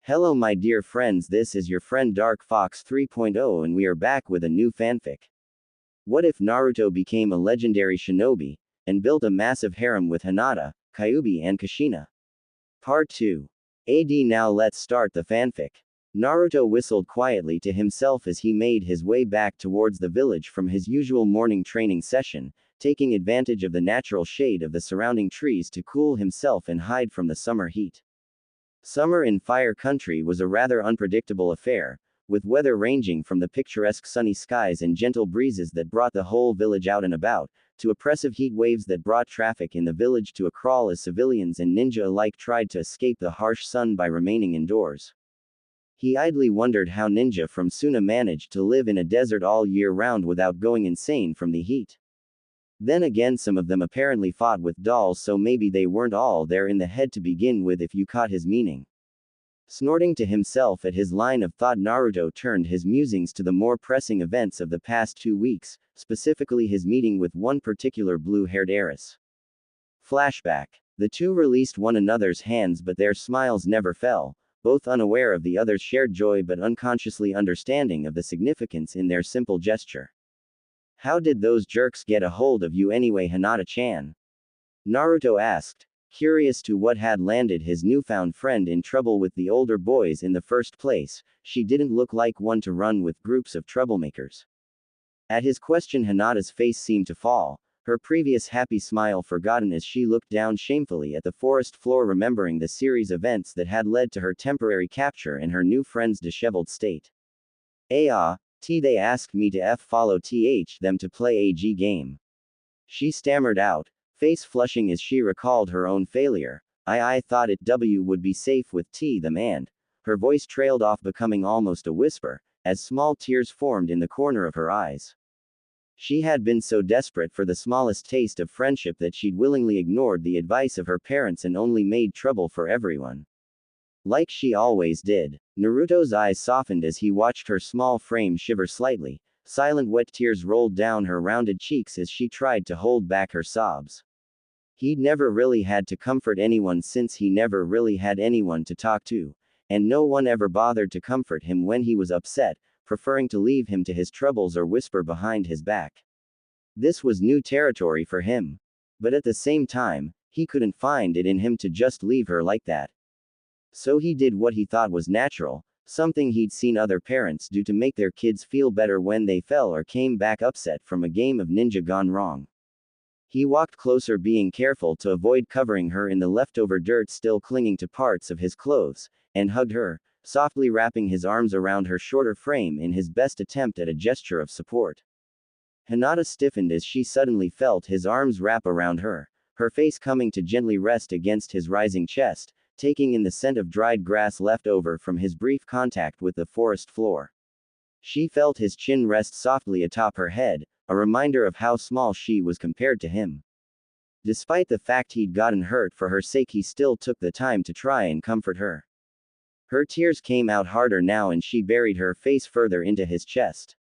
Hello my dear friends, this is your friend Dark Fox 3.0 and we are back with a new fanfic. What if Naruto became a legendary shinobi, and built a massive harem with Hinata, Kyuubi and Kushina? Part 2. Now let's start the fanfic. Naruto whistled quietly to himself as he made his way back towards the village from his usual morning training session, taking advantage of the natural shade of the surrounding trees to cool himself and hide from the summer heat. Summer in Fire Country was a rather unpredictable affair, with weather ranging from the picturesque sunny skies and gentle breezes that brought the whole village out and about, to oppressive heat waves that brought traffic in the village to a crawl as civilians and ninja alike tried to escape the harsh sun by remaining indoors. He idly wondered how ninja from Suna managed to live in a desert all year round without going insane from the heat. Then again, some of them apparently fought with dolls, so maybe they weren't all there in the head to begin with, if you caught his meaning. Snorting to himself at his line of thought, Naruto turned his musings to the more pressing events of the past 2 weeks, specifically his meeting with one particular blue-haired heiress. Flashback. The two released one another's hands, but their smiles never fell, both unaware of the other's shared joy but unconsciously understanding of the significance in their simple gesture. "How did those jerks get a hold of you anyway, Hinata-chan?" Naruto asked, curious to what had landed his newfound friend in trouble with the older boys in the first place. She didn't look like one to run with groups of troublemakers. At his question, Hinata's face seemed to fall, her previous happy smile forgotten as she looked down shamefully at the forest floor, remembering the series of events that had led to her temporary capture and her new friend's disheveled state. They asked me to follow them to play a game. She stammered out, face flushing as she recalled her own failure. I thought would be safe with them, and her voice trailed off, becoming almost a whisper, as small tears formed in the corner of her eyes. She had been so desperate for the smallest taste of friendship that she'd willingly ignored the advice of her parents and only made trouble for everyone. Like she always did. Naruto's eyes softened as he watched her small frame shiver slightly. Silent wet tears rolled down her rounded cheeks as she tried to hold back her sobs. He'd never really had to comfort anyone since he never really had anyone to talk to, and no one ever bothered to comfort him when he was upset, preferring to leave him to his troubles or whisper behind his back. This was new territory for him. But at the same time, he couldn't find it in him to just leave her like that. So he did what he thought was natural, something he'd seen other parents do to make their kids feel better when they fell or came back upset from a game of ninja gone wrong. He walked closer, being careful to avoid covering her in the leftover dirt still clinging to parts of his clothes, and hugged her, softly wrapping his arms around her shorter frame in his best attempt at a gesture of support. Hinata stiffened as she suddenly felt his arms wrap around her, her face coming to gently rest against his rising chest, taking in the scent of dried grass left over from his brief contact with the forest floor. She felt his chin rest softly atop her head, a reminder of how small she was compared to him. Despite the fact he'd gotten hurt for her sake, he still took the time to try and comfort her. Her tears came out harder now and she buried her face further into his chest.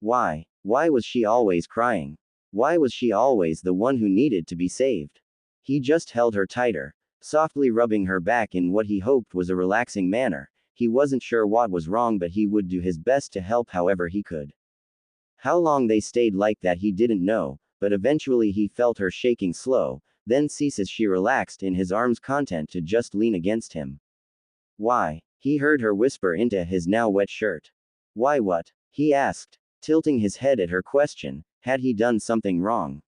Why was she always crying? Why was she always the one who needed to be saved? He just held her tighter, softly rubbing her back in what he hoped was a relaxing manner. He wasn't sure what was wrong, but he would do his best to help however he could. How long they stayed like that he didn't know, but eventually he felt her shaking slow, then cease as she relaxed in his arms, content to just lean against him. Why? He heard her whisper into his now wet shirt. Why what? He asked, tilting his head at her question. Had he done something wrong?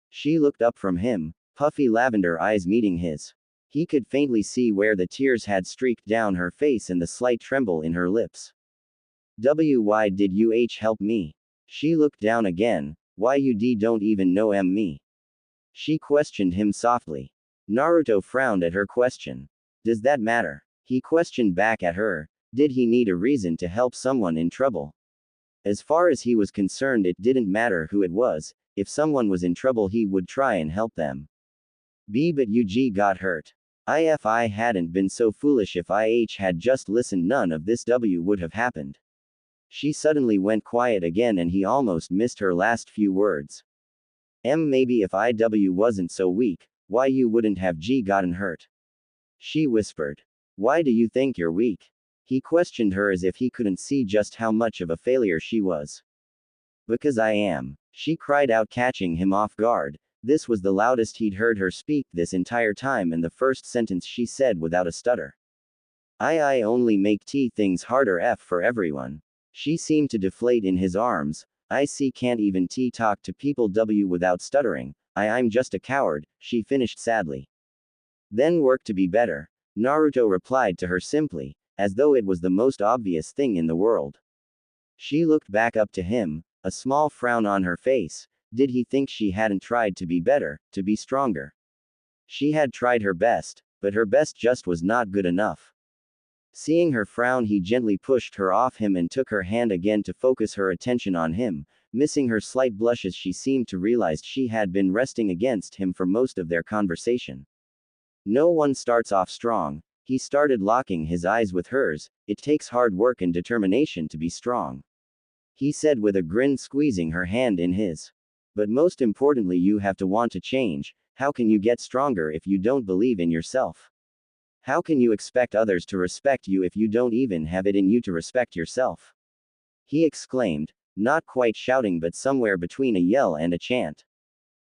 She looked up from him, puffy lavender eyes meeting his. He could faintly see where the tears had streaked down her face and the slight tremble in her lips. Why did you help me? She looked down again. Why you don't even know me? She questioned him softly. Naruto frowned at her question. Does that matter? He questioned back at her. Did he need a reason to help someone in trouble? As far as he was concerned, it didn't matter who it was. If someone was in trouble, he would try and help them. But you got hurt. If I hadn't been so foolish, if I had just listened, none of this would have happened. She suddenly went quiet again and he almost missed her last few words. Maybe if wasn't so weak, why you wouldn't have gotten hurt? She whispered. Why do you think you're weak? He questioned her as if he couldn't see just how much of a failure she was. Because I am. She cried out, catching him off guard. This was the loudest he'd heard her speak this entire time, and the first sentence she said without a stutter. I only make things harder for everyone. She seemed to deflate in his arms. I can't even talk to people without stuttering. I'm just a coward, she finished sadly. Then work to be better. Naruto replied to her simply, as though it was the most obvious thing in the world. She looked back up to him, a small frown on her face. Did he think she hadn't tried to be better, to be stronger? She had tried her best, but her best just was not good enough. Seeing her frown, he gently pushed her off him and took her hand again to focus her attention on him, missing her slight blush as she seemed to realize she had been resting against him for most of their conversation. No one starts off strong. He started locking his eyes with hers. It takes hard work and determination to be strong, he said with a grin, squeezing her hand in his. But most importantly, you have to want to change. How can you get stronger if you don't believe in yourself? How can you expect others to respect you if you don't even have it in you to respect yourself? He exclaimed, not quite shouting but somewhere between a yell and a chant.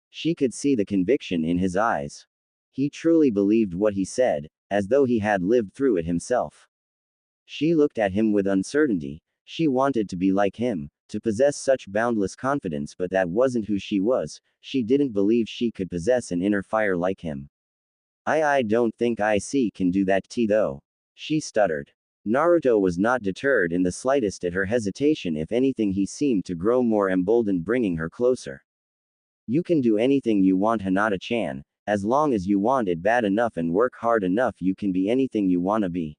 She could see the conviction in his eyes. He truly believed what he said, as though he had lived through it himself. She looked at him with uncertainty. She wanted to be like him, to possess such boundless confidence, but that wasn't who she was. She didn't believe she could possess an inner fire like him. I don't think I can do that though. She stuttered. Naruto was not deterred in the slightest at her hesitation. If anything, he seemed to grow more emboldened, bringing her closer. You can do anything you want, Hinata-chan. As long as you want it bad enough and work hard enough, you can be anything you wanna be.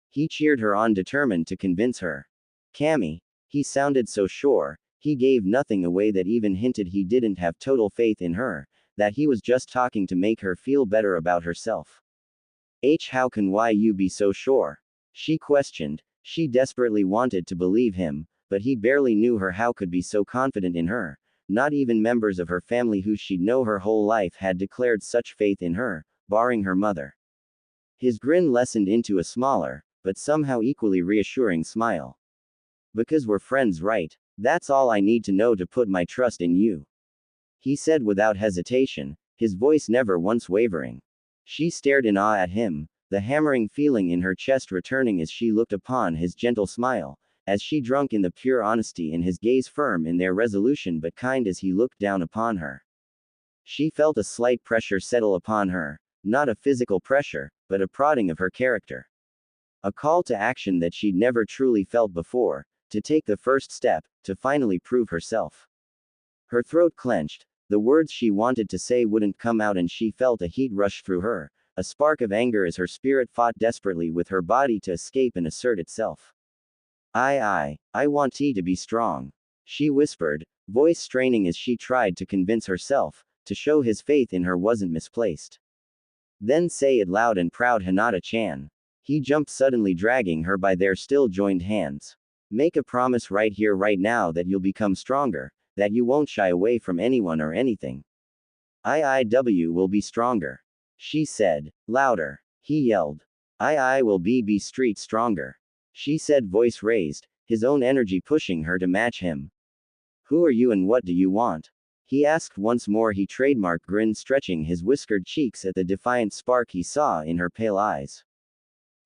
He cheered her on, determined to convince her. Cammy. He sounded so sure. He gave nothing away that even hinted he didn't have total faith in her, that he was just talking to make her feel better about herself. How can you be so sure? She questioned. She desperately wanted to believe him, but he barely knew her. How could be so confident in her? Not even members of her family who she'd know her whole life had declared such faith in her, barring her mother. His grin lessened into a smaller, but somehow equally reassuring smile. Because we're friends, right? That's all I need to know to put my trust in you, he said without hesitation, his voice never once wavering. She stared in awe at him, the hammering feeling in her chest returning as she looked upon his gentle smile, as she drank in the pure honesty in his gaze, firm in their resolution but kind as he looked down upon her. She felt a slight pressure settle upon her, not a physical pressure, but a prodding of her character. A call to action that she'd never truly felt before, to take the first step, to finally prove herself. Her throat clenched. The words she wanted to say wouldn't come out, and she felt a heat rush through her, a spark of anger as her spirit fought desperately with her body to escape and assert itself. I want to be strong, she whispered, voice straining as she tried to convince herself, to show his faith in her wasn't misplaced. Then say it loud and proud, Hinata-chan. He jumped suddenly, dragging her by their still joined hands. Make a promise right here, right now, that you'll become stronger, that you won't shy away from anyone or anything. I will be stronger, she said, louder. He yelled. I will be street stronger, she said, voice raised, his own energy pushing her to match him. Who are you and what do you want? He asked once more, he trademark grin stretching his whiskered cheeks at the defiant spark he saw in her pale eyes.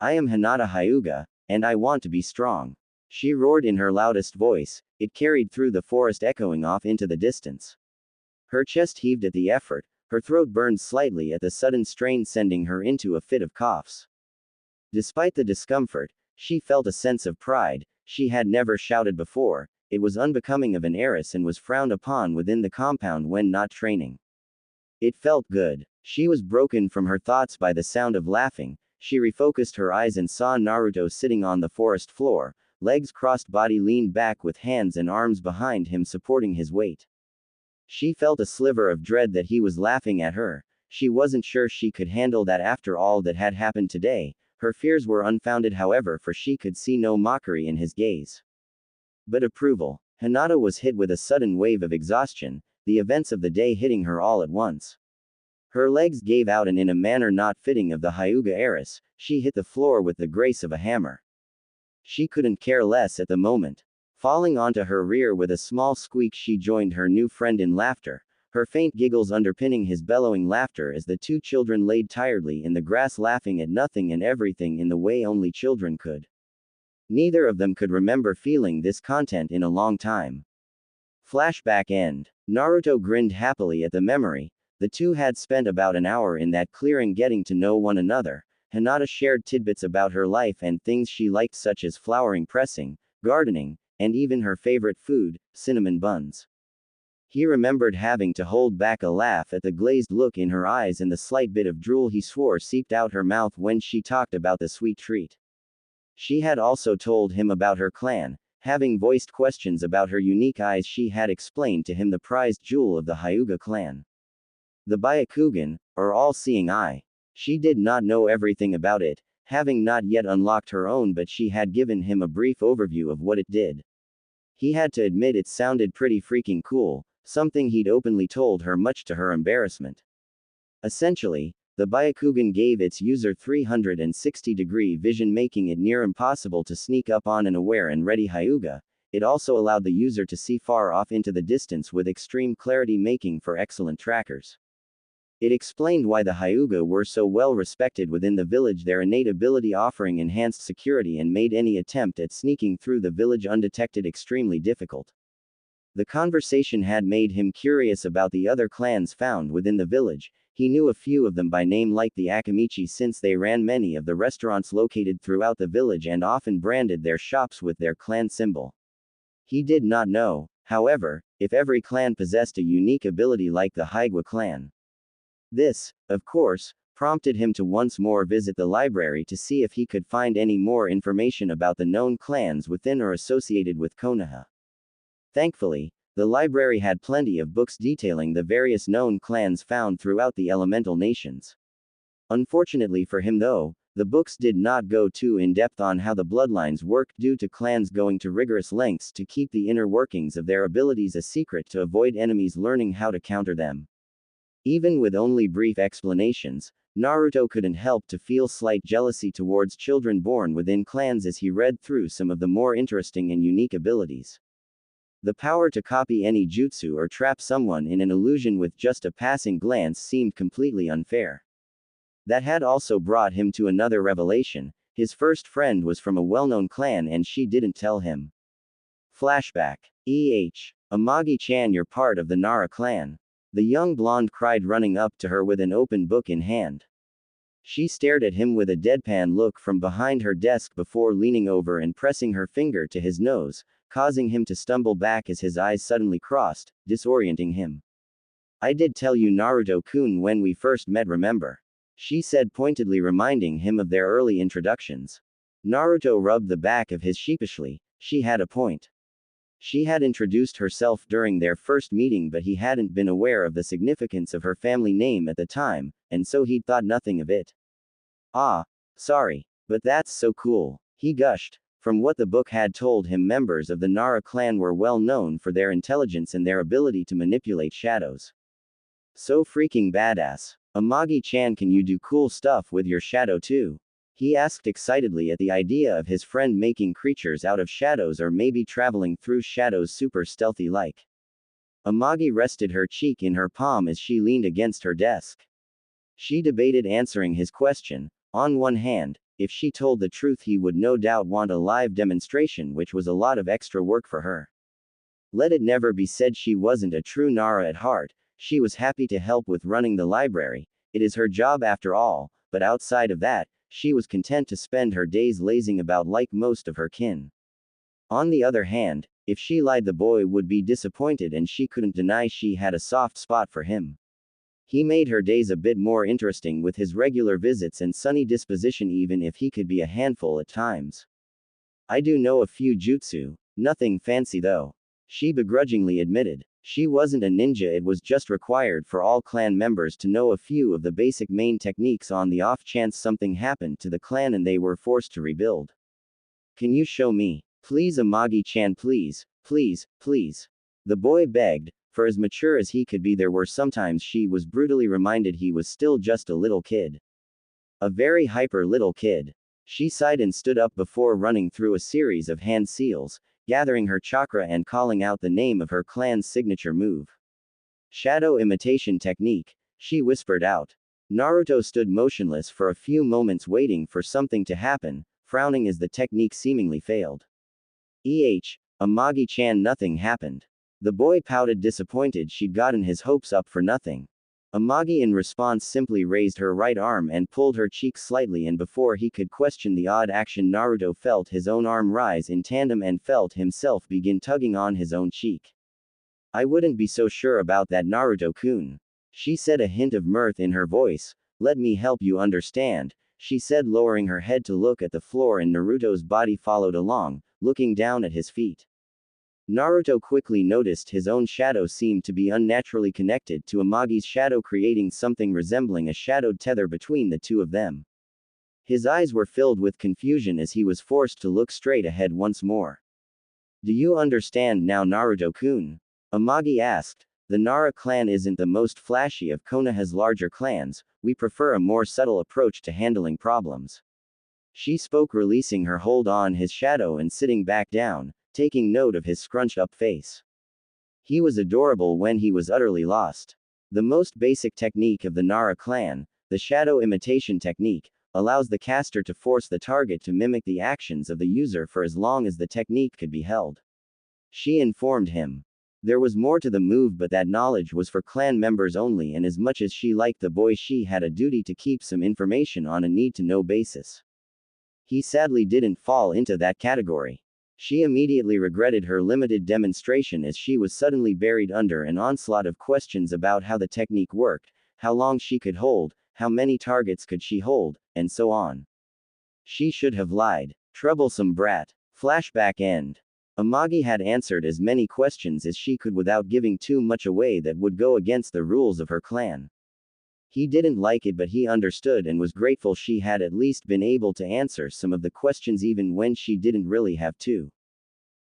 I am Hinata Hyuga, and I want to be strong, she roared in her loudest voice. It carried through the forest, echoing off into the distance. Her chest heaved at the effort, her throat burned slightly at the sudden strain, sending her into a fit of coughs. Despite the discomfort, she felt a sense of pride. She had never shouted before. It was unbecoming of an heiress and was frowned upon within the compound when not training. It felt good. She was broken from her thoughts by the sound of laughing. She refocused her eyes and saw Naruto sitting on the forest floor, legs crossed, body leaned back with hands and arms behind him supporting his weight. She felt a sliver of dread that he was laughing at her. She wasn't sure she could handle that after all that had happened today. Her fears were unfounded, however, for she could see no mockery in his gaze, but approval. Hinata was hit with a sudden wave of exhaustion, the events of the day hitting her all at once. Her legs gave out, and in a manner not fitting of the Hyuga heiress, she hit the floor with the grace of a hammer. She couldn't care less at the moment. Falling onto her rear with a small squeak, she joined her new friend in laughter, her faint giggles underpinning his bellowing laughter as the two children laid tiredly in the grass laughing at nothing and everything in the way only children could. Neither of them could remember feeling this content in a long time. Flashback end. Naruto grinned happily at the memory. The two had spent about an hour in that clearing getting to know one another. Hinata shared tidbits about her life and things she liked, such as flowering, pressing, gardening, and even her favorite food, cinnamon buns. He remembered having to hold back a laugh at the glazed look in her eyes and the slight bit of drool he swore seeped out her mouth when she talked about the sweet treat. She had also told him about her clan. Having voiced questions about her unique eyes, she had explained to him the prized jewel of the Hyuga clan. The Byakugan, or all-seeing eye. She did not know everything about it, having not yet unlocked her own, but she had given him a brief overview of what it did. He had to admit it sounded pretty freaking cool, something he'd openly told her much to her embarrassment. Essentially, the Byakugan gave its user 360-degree vision, making it near impossible to sneak up on an aware and ready Hyuga. It also allowed the user to see far off into the distance with extreme clarity, making for excellent trackers. It explained why the Hyuga were so well respected within the village, their innate ability offering enhanced security and made any attempt at sneaking through the village undetected extremely difficult. The conversation had made him curious about the other clans found within the village. He knew a few of them by name, like the Akamichi, since they ran many of the restaurants located throughout the village and often branded their shops with their clan symbol. He did not know, however, if every clan possessed a unique ability like the Hyuga clan. This, of course, prompted him to once more visit the library to see if he could find any more information about the known clans within or associated with Konoha. Thankfully, the library had plenty of books detailing the various known clans found throughout the elemental nations. Unfortunately for him, though, the books did not go too in-depth on how the bloodlines worked, due to clans going to rigorous lengths to keep the inner workings of their abilities a secret to avoid enemies learning how to counter them. Even with only brief explanations, Naruto couldn't help to feel slight jealousy towards children born within clans as he read through some of the more interesting and unique abilities. The power to copy any jutsu or trap someone in an illusion with just a passing glance seemed completely unfair. That had also brought him to another revelation. His first friend was from a well-known clan and she didn't tell him. Flashback. Amagi-chan, you're part of the Nara clan. The young blonde cried, running up to her with an open book in hand. She stared at him with a deadpan look from behind her desk before leaning over and pressing her finger to his nose, causing him to stumble back as his eyes suddenly crossed, disorienting him. I did tell you, Naruto-kun, when we first met, remember? She said pointedly, reminding him of their early introductions. Naruto rubbed the back of his sheepishly. She had a point. She had introduced herself during their first meeting, but he hadn't been aware of the significance of her family name at the time, and so he'd thought nothing of it. Ah, sorry. But that's so cool, he gushed. From what the book had told him, members of the Nara clan were well known for their intelligence and their ability to manipulate shadows. So freaking badass. Amagi-chan, can you do cool stuff with your shadow too? He asked excitedly at the idea of his friend making creatures out of shadows, or maybe traveling through shadows super stealthy like. Amagi rested her cheek in her palm as she leaned against her desk. She debated answering his question. On one hand, if she told the truth, he would no doubt want a live demonstration, which was a lot of extra work for her. Let it never be said she wasn't a true Nara at heart. She was happy to help with running the library. It is her job after all, but outside of that, she was content to spend her days lazing about like most of her kin. On the other hand, if she lied, the boy would be disappointed, and she couldn't deny she had a soft spot for him. He made her days a bit more interesting with his regular visits and sunny disposition, even if he could be a handful at times. I do know a few jutsu, nothing fancy though. She begrudgingly admitted. She wasn't a ninja, it was just required for all clan members to know a few of the basic main techniques on the off chance something happened to the clan and they were forced to rebuild. Can you show me? Please, Amagi-chan, please, please, please. The boy begged. For as mature as he could be, there were sometimes she was brutally reminded he was still just a little kid. A very hyper little kid. She sighed and stood up before running through a series of hand seals, gathering her chakra and calling out the name of her clan's signature move. Shadow imitation technique, she whispered out. Naruto stood motionless for a few moments waiting for something to happen, frowning as the technique seemingly failed. Amagi-chan, nothing happened. The boy pouted, disappointed she'd gotten his hopes up for nothing. Amagi in response simply raised her right arm and pulled her cheek slightly, and before he could question the odd action, Naruto felt his own arm rise in tandem and felt himself begin tugging on his own cheek. I wouldn't be so sure about that, Naruto-kun. She said, a hint of mirth in her voice. Let me help you understand, she said, lowering her head to look at the floor, and Naruto's body followed along, looking down at his feet. Naruto quickly noticed his own shadow seemed to be unnaturally connected to Amagi's shadow, creating something resembling a shadowed tether between the two of them. His eyes were filled with confusion as he was forced to look straight ahead once more. Do you understand now, Naruto-kun? Amagi asked. The Nara clan isn't the most flashy of Konoha's larger clans, we prefer a more subtle approach to handling problems. She spoke, releasing her hold on his shadow and sitting back down, taking note of his scrunched up face. He was adorable when he was utterly lost. The most basic technique of the Nara clan, the shadow imitation technique, allows the caster to force the target to mimic the actions of the user for as long as the technique could be held. She informed him. There was more to the move, but that knowledge was for clan members only, and as much as she liked the boy, she had a duty to keep some information on a need-to-know basis. He sadly didn't fall into that category. She immediately regretted her limited demonstration as she was suddenly buried under an onslaught of questions about how the technique worked, how long she could hold, how many targets could she hold, and so on. She should have lied. Troublesome brat. Flashback end. Amagi had answered as many questions as she could without giving too much away that would go against the rules of her clan. He didn't like it, but he understood and was grateful she had at least been able to answer some of the questions even when she didn't really have to.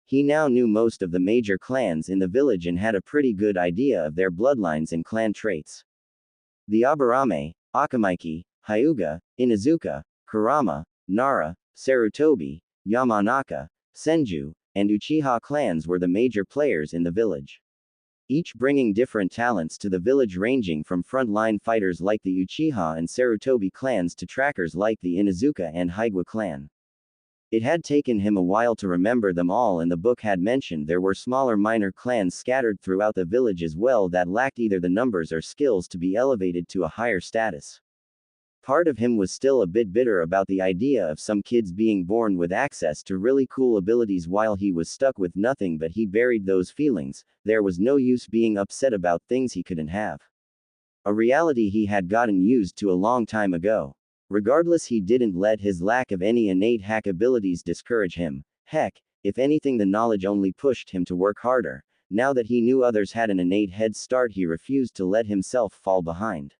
He now knew most of the major clans in the village and had a pretty good idea of their bloodlines and clan traits. The Aburame, Akamaiki, Hyuga, Inuzuka, Kurama, Nara, Sarutobi, Yamanaka, Senju, and Uchiha clans were the major players in the village. Each bringing different talents to the village, ranging from front-line fighters like the Uchiha and Sarutobi clans to trackers like the Inuzuka and Hyuga clan. It had taken him a while to remember them all, and the book had mentioned there were smaller minor clans scattered throughout the village as well that lacked either the numbers or skills to be elevated to a higher status. Part of him was still a bit bitter about the idea of some kids being born with access to really cool abilities while he was stuck with nothing, but he buried those feelings. There was no use being upset about things he couldn't have. A reality he had gotten used to a long time ago. Regardless, he didn't let his lack of any innate hack abilities discourage him. Heck, if anything, the knowledge only pushed him to work harder. Now that he knew others had an innate head start, he refused to let himself fall behind.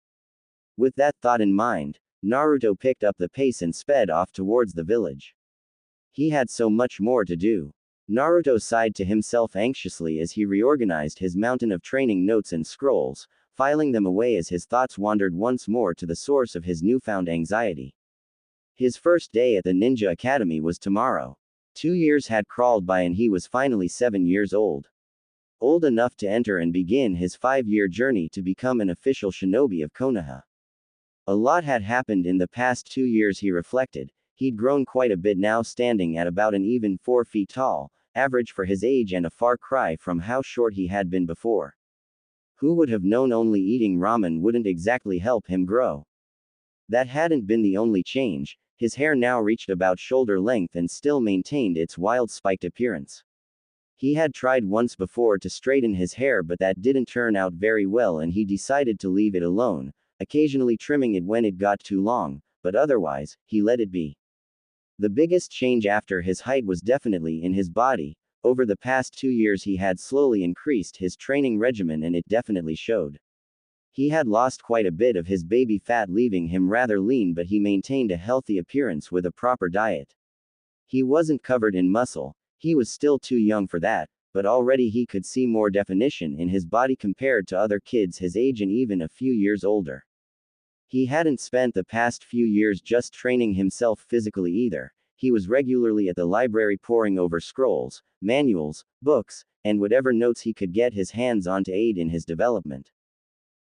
With that thought in mind, Naruto picked up the pace and sped off towards the village. He had so much more to do. Naruto sighed to himself anxiously as he reorganized his mountain of training notes and scrolls, filing them away as his thoughts wandered once more to the source of his newfound anxiety. His first day at the Ninja Academy was tomorrow. 2 years had crawled by and he was finally 7 years old. Old enough to enter and begin his 5-year journey to become an official shinobi of Konoha. A lot had happened in the past 2 years, he reflected. He'd grown quite a bit now, standing at about an even 4 feet tall, average for his age and a far cry from how short he had been before. Who would have known only eating ramen wouldn't exactly help him grow? That hadn't been the only change. His hair now reached about shoulder length and still maintained its wild spiked appearance. He had tried once before to straighten his hair, but that didn't turn out very well and he decided to leave it alone, occasionally trimming it when it got too long, but otherwise, he let it be. The biggest change after his height was definitely in his body. Over the past 2 years he had slowly increased his training regimen and it definitely showed. He had lost quite a bit of his baby fat, leaving him rather lean, but he maintained a healthy appearance with a proper diet. He wasn't covered in muscle, he was still too young for that, but already he could see more definition in his body compared to other kids his age and even a few years older. He hadn't spent the past few years just training himself physically either. He was regularly at the library poring over scrolls, manuals, books, and whatever notes he could get his hands on to aid in his development.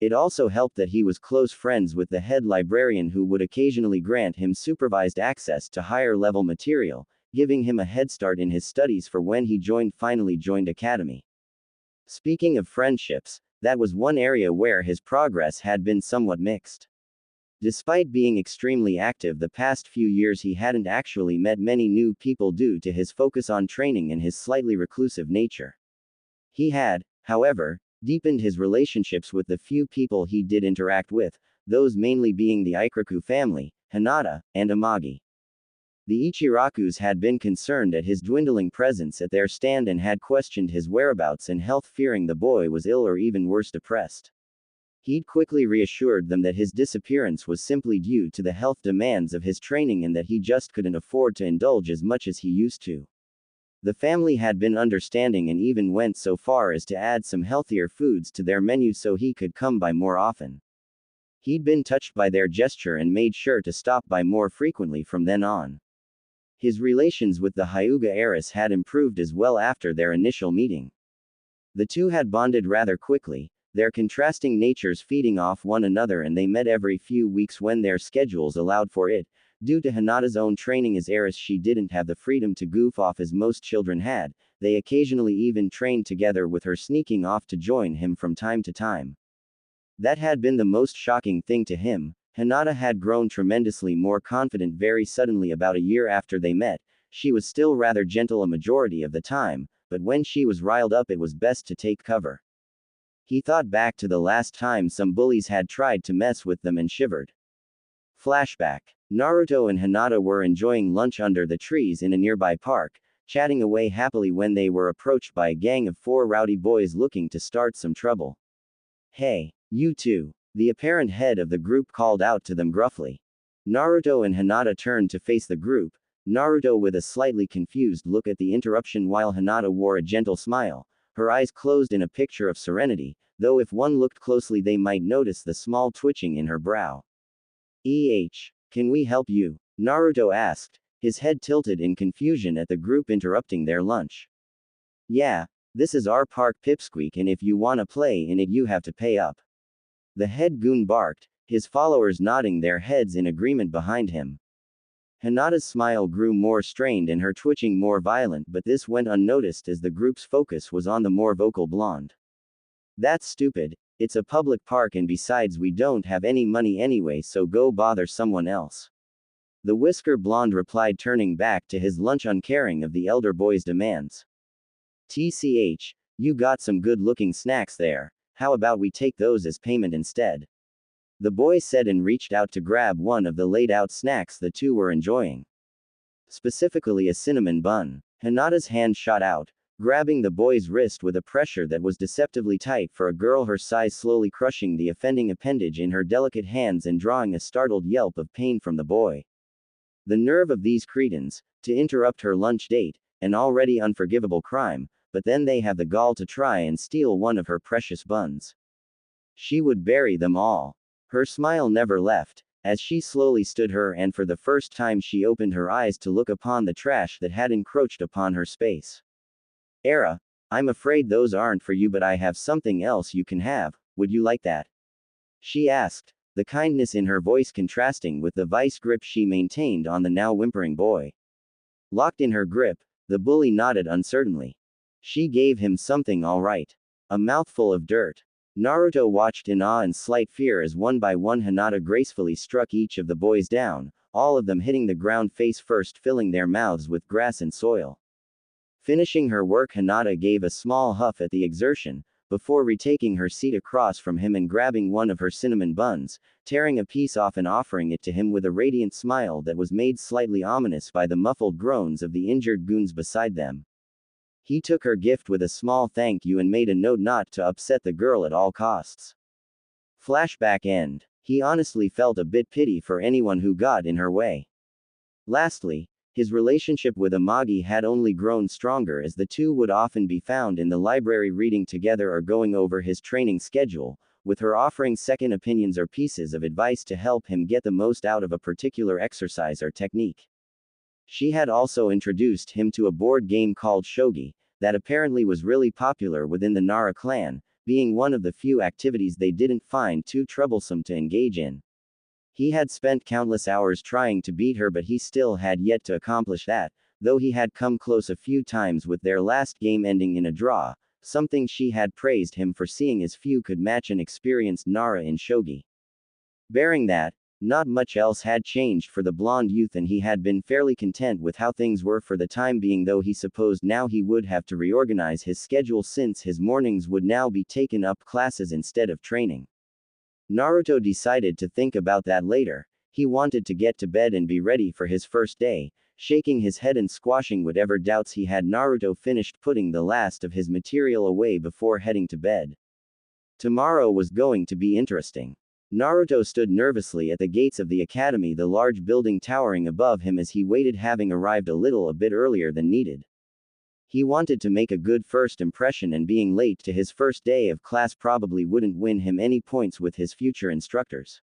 It also helped that he was close friends with the head librarian who would occasionally grant him supervised access to higher-level material, giving him a head start in his studies for when he finally joined academy. Speaking of friendships, that was one area where his progress had been somewhat mixed. Despite being extremely active the past few years, he hadn't actually met many new people due to his focus on training and his slightly reclusive nature. He had, however, deepened his relationships with the few people he did interact with, those mainly being the Ikiraku family, Hinata, and Amagi. The Ichirakus had been concerned at his dwindling presence at their stand and had questioned his whereabouts and health, fearing the boy was ill or even worse, depressed. He'd quickly reassured them that his disappearance was simply due to the health demands of his training and that he just couldn't afford to indulge as much as he used to. The family had been understanding and even went so far as to add some healthier foods to their menu so he could come by more often. He'd been touched by their gesture and made sure to stop by more frequently from then on. His relations with the Hyuga heiress had improved as well after their initial meeting. The two had bonded rather quickly, their contrasting natures feeding off one another, and they met every few weeks when their schedules allowed for it. Due to Hinata's own training as heiress, she didn't have the freedom to goof off as most children had. They occasionally even trained together, with her sneaking off to join him from time to time. That had been the most shocking thing to him. Hinata had grown tremendously more confident very suddenly about a year after they met. She was still rather gentle a majority of the time, but when she was riled up it was best to take cover. He thought back to the last time some bullies had tried to mess with them and shivered. Flashback. Naruto and Hinata were enjoying lunch under the trees in a nearby park, chatting away happily when they were approached by a gang of 4 rowdy boys looking to start some trouble. "Hey, you two," the apparent head of the group called out to them gruffly. Naruto and Hinata turned to face the group, Naruto with a slightly confused look at the interruption while Hinata wore a gentle smile, her eyes closed in a picture of serenity, though if one looked closely they might notice the small twitching in her brow. Can we help you?" Naruto asked, his head tilted in confusion at the group interrupting their lunch. "Yeah, this is our park Pipsqueak, and if you wanna play in it you have to pay up." The head goon barked, his followers nodding their heads in agreement behind him. Hinata's smile grew more strained and her twitching more violent, but this went unnoticed as the group's focus was on the more vocal blonde. "That's stupid. It's a public park, and besides we don't have any money anyway, so go bother someone else." The whisker blonde replied, turning back to his lunch uncaring of the elder boy's demands. "TCH, you got some good-looking snacks there. How about we take those as payment instead?" The boy said and reached out to grab one of the laid-out snacks the two were enjoying. Specifically a cinnamon bun. Hinata's hand shot out, grabbing the boy's wrist with a pressure that was deceptively tight for a girl her size, slowly crushing the offending appendage in her delicate hands and drawing a startled yelp of pain from the boy. The nerve of these cretins, to interrupt her lunch date, an already unforgivable crime, but then they have the gall to try and steal one of her precious buns. She would bury them all. Her smile never left, as she slowly stood her, and for the first time she opened her eyes to look upon the trash that had encroached upon her space. "Era, I'm afraid those aren't for you, but I have something else you can have. Would you like that?" she asked, the kindness in her voice contrasting with the vice grip she maintained on the now whimpering boy. Locked in her grip, the bully nodded uncertainly. She gave him something, all right. A mouthful of dirt. Naruto watched in awe and slight fear as one by one Hinata gracefully struck each of the boys down, all of them hitting the ground face first, filling their mouths with grass and soil. Finishing her work, Hinata gave a small huff at the exertion, before retaking her seat across from him and grabbing one of her cinnamon buns, tearing a piece off and offering it to him with a radiant smile that was made slightly ominous by the muffled groans of the injured goons beside them. He took her gift with a small thank you and made a note not to upset the girl at all costs. Flashback end. He honestly felt a bit pity for anyone who got in her way. Lastly, his relationship with Amagi had only grown stronger as the two would often be found in the library reading together or going over his training schedule, with her offering second opinions or pieces of advice to help him get the most out of a particular exercise or technique. She had also introduced him to a board game called shogi, that apparently was really popular within the Nara clan, being one of the few activities they didn't find too troublesome to engage in. He had spent countless hours trying to beat her, but he still had yet to accomplish that, though he had come close a few times with their last game ending in a draw, something she had praised him for, seeing as few could match an experienced Nara in shogi. Bearing that, not much else had changed for the blonde youth, and he had been fairly content with how things were for the time being, though he supposed now he would have to reorganize his schedule since his mornings would now be taken up classes instead of training. Naruto decided to think about that later. He wanted to get to bed and be ready for his first day, shaking his head and squashing whatever doubts he had. Naruto finished putting the last of his material away before heading to bed. Tomorrow was going to be interesting. Naruto stood nervously at the gates of the academy, the large building towering above him as he waited, having arrived a bit earlier than needed. He wanted to make a good first impression, and being late to his first day of class probably wouldn't win him any points with his future instructors.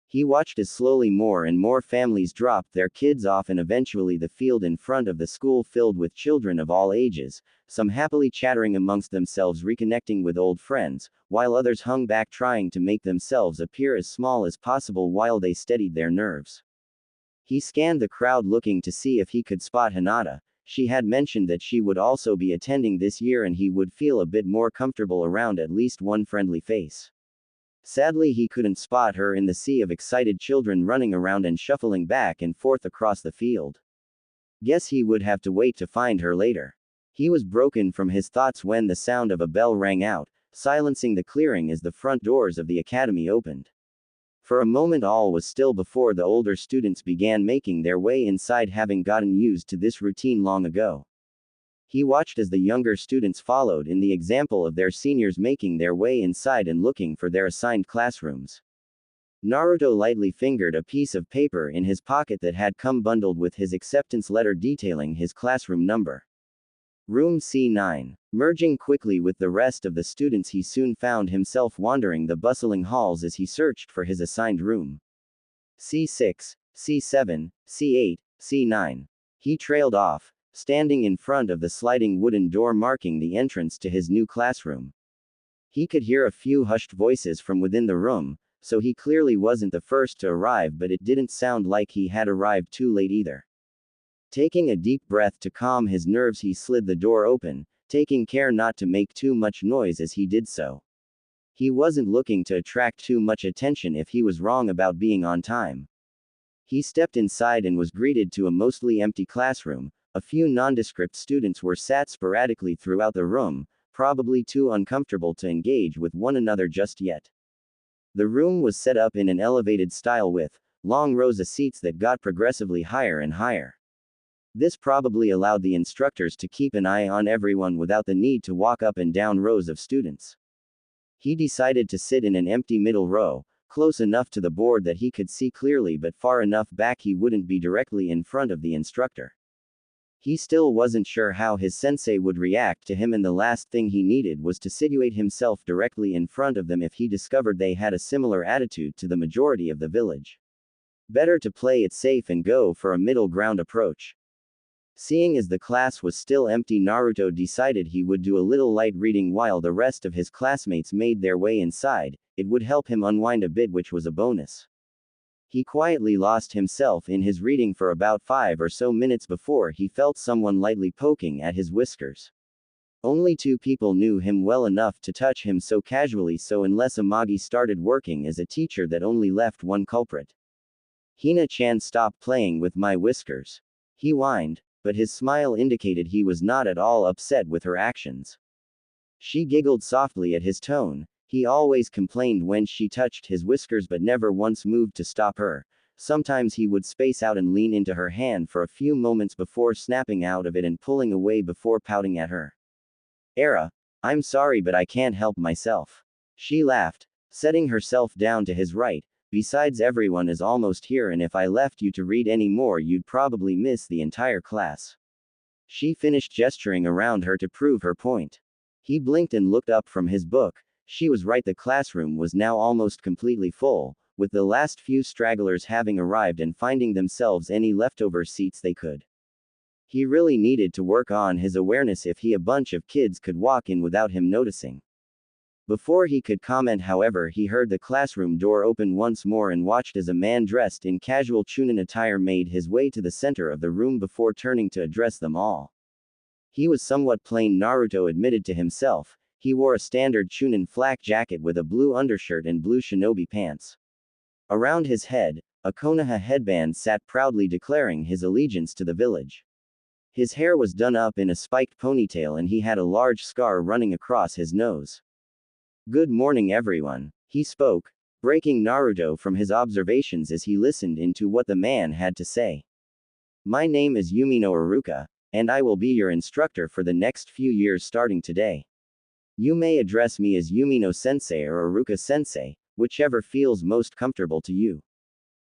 He watched as slowly more and more families dropped their kids off, and eventually the field in front of the school filled with children of all ages, some happily chattering amongst themselves, reconnecting with old friends, while others hung back trying to make themselves appear as small as possible while they steadied their nerves. He scanned the crowd looking to see if he could spot Hinata. She had mentioned that she would also be attending this year, and he would feel a bit more comfortable around at least one friendly face. Sadly, he couldn't spot her in the sea of excited children running around and shuffling back and forth across the field. Guess he would have to wait to find her later. He was broken from his thoughts when the sound of a bell rang out, silencing the clearing as the front doors of the academy opened. For a moment all was still before the older students began making their way inside, having gotten used to this routine long ago. He watched as the younger students followed in the example of their seniors, making their way inside and looking for their assigned classrooms. Naruto lightly fingered a piece of paper in his pocket that had come bundled with his acceptance letter detailing his classroom number. Room C9. Merging quickly with the rest of the students, he soon found himself wandering the bustling halls as he searched for his assigned room. C6, C7, C8, C9. He trailed off, standing in front of the sliding wooden door marking the entrance to his new classroom. He could hear a few hushed voices from within the room, so he clearly wasn't the first to arrive, but it didn't sound like he had arrived too late either. Taking a deep breath to calm his nerves, he slid the door open, taking care not to make too much noise as he did so. He wasn't looking to attract too much attention if he was wrong about being on time. He stepped inside and was greeted to a mostly empty classroom. A few nondescript students were sat sporadically throughout the room, probably too uncomfortable to engage with one another just yet. The room was set up in an elevated style with long rows of seats that got progressively higher and higher. This probably allowed the instructors to keep an eye on everyone without the need to walk up and down rows of students. He decided to sit in an empty middle row, close enough to the board that he could see clearly, but far enough back he wouldn't be directly in front of the instructor. He still wasn't sure how his sensei would react to him, and the last thing he needed was to situate himself directly in front of them if he discovered they had a similar attitude to the majority of the village. Better to play it safe and go for a middle ground approach. Seeing as the class was still empty, Naruto decided he would do a little light reading while the rest of his classmates made their way inside. It would help him unwind a bit, which was a bonus. He quietly lost himself in his reading for about 5 or so minutes before he felt someone lightly poking at his whiskers. Only 2 people knew him well enough to touch him so casually, so unless Amagi started working as a teacher, that only left one culprit. "Hina-chan, stop playing with my whiskers," he whined, but his smile indicated he was not at all upset with her actions. She giggled softly at his tone. He always complained when she touched his whiskers, but never once moved to stop her. Sometimes he would space out and lean into her hand for a few moments before snapping out of it and pulling away before pouting at her. I'm sorry, but I can't help myself." She laughed, setting herself down to his right. "Besides, everyone is almost here, and if I left you to read any more, you'd probably miss the entire class." She finished gesturing around her to prove her point. He blinked and looked up from his book, she was right, the classroom was now almost completely full, with the last few stragglers having arrived and finding themselves any leftover seats they could. He really needed to work on his awareness if a bunch of kids could walk in without him noticing. Before he could comment, however, he heard the classroom door open once more and watched as a man dressed in casual chunin attire made his way to the center of the room before turning to address them all. He was somewhat plain, Naruto admitted to himself. He wore a standard chunin flak jacket with a blue undershirt and blue shinobi pants. Around his head, a Konoha headband sat proudly, declaring his allegiance to the village. His hair was done up in a spiked ponytail and he had a large scar running across his nose. "Good morning, everyone," he spoke, breaking Naruto from his observations as he listened into what the man had to say. "My name is Yumino Iruka, and I will be your instructor for the next few years starting today. You may address me as Yumino-sensei or Iruka-sensei, whichever feels most comfortable to you,"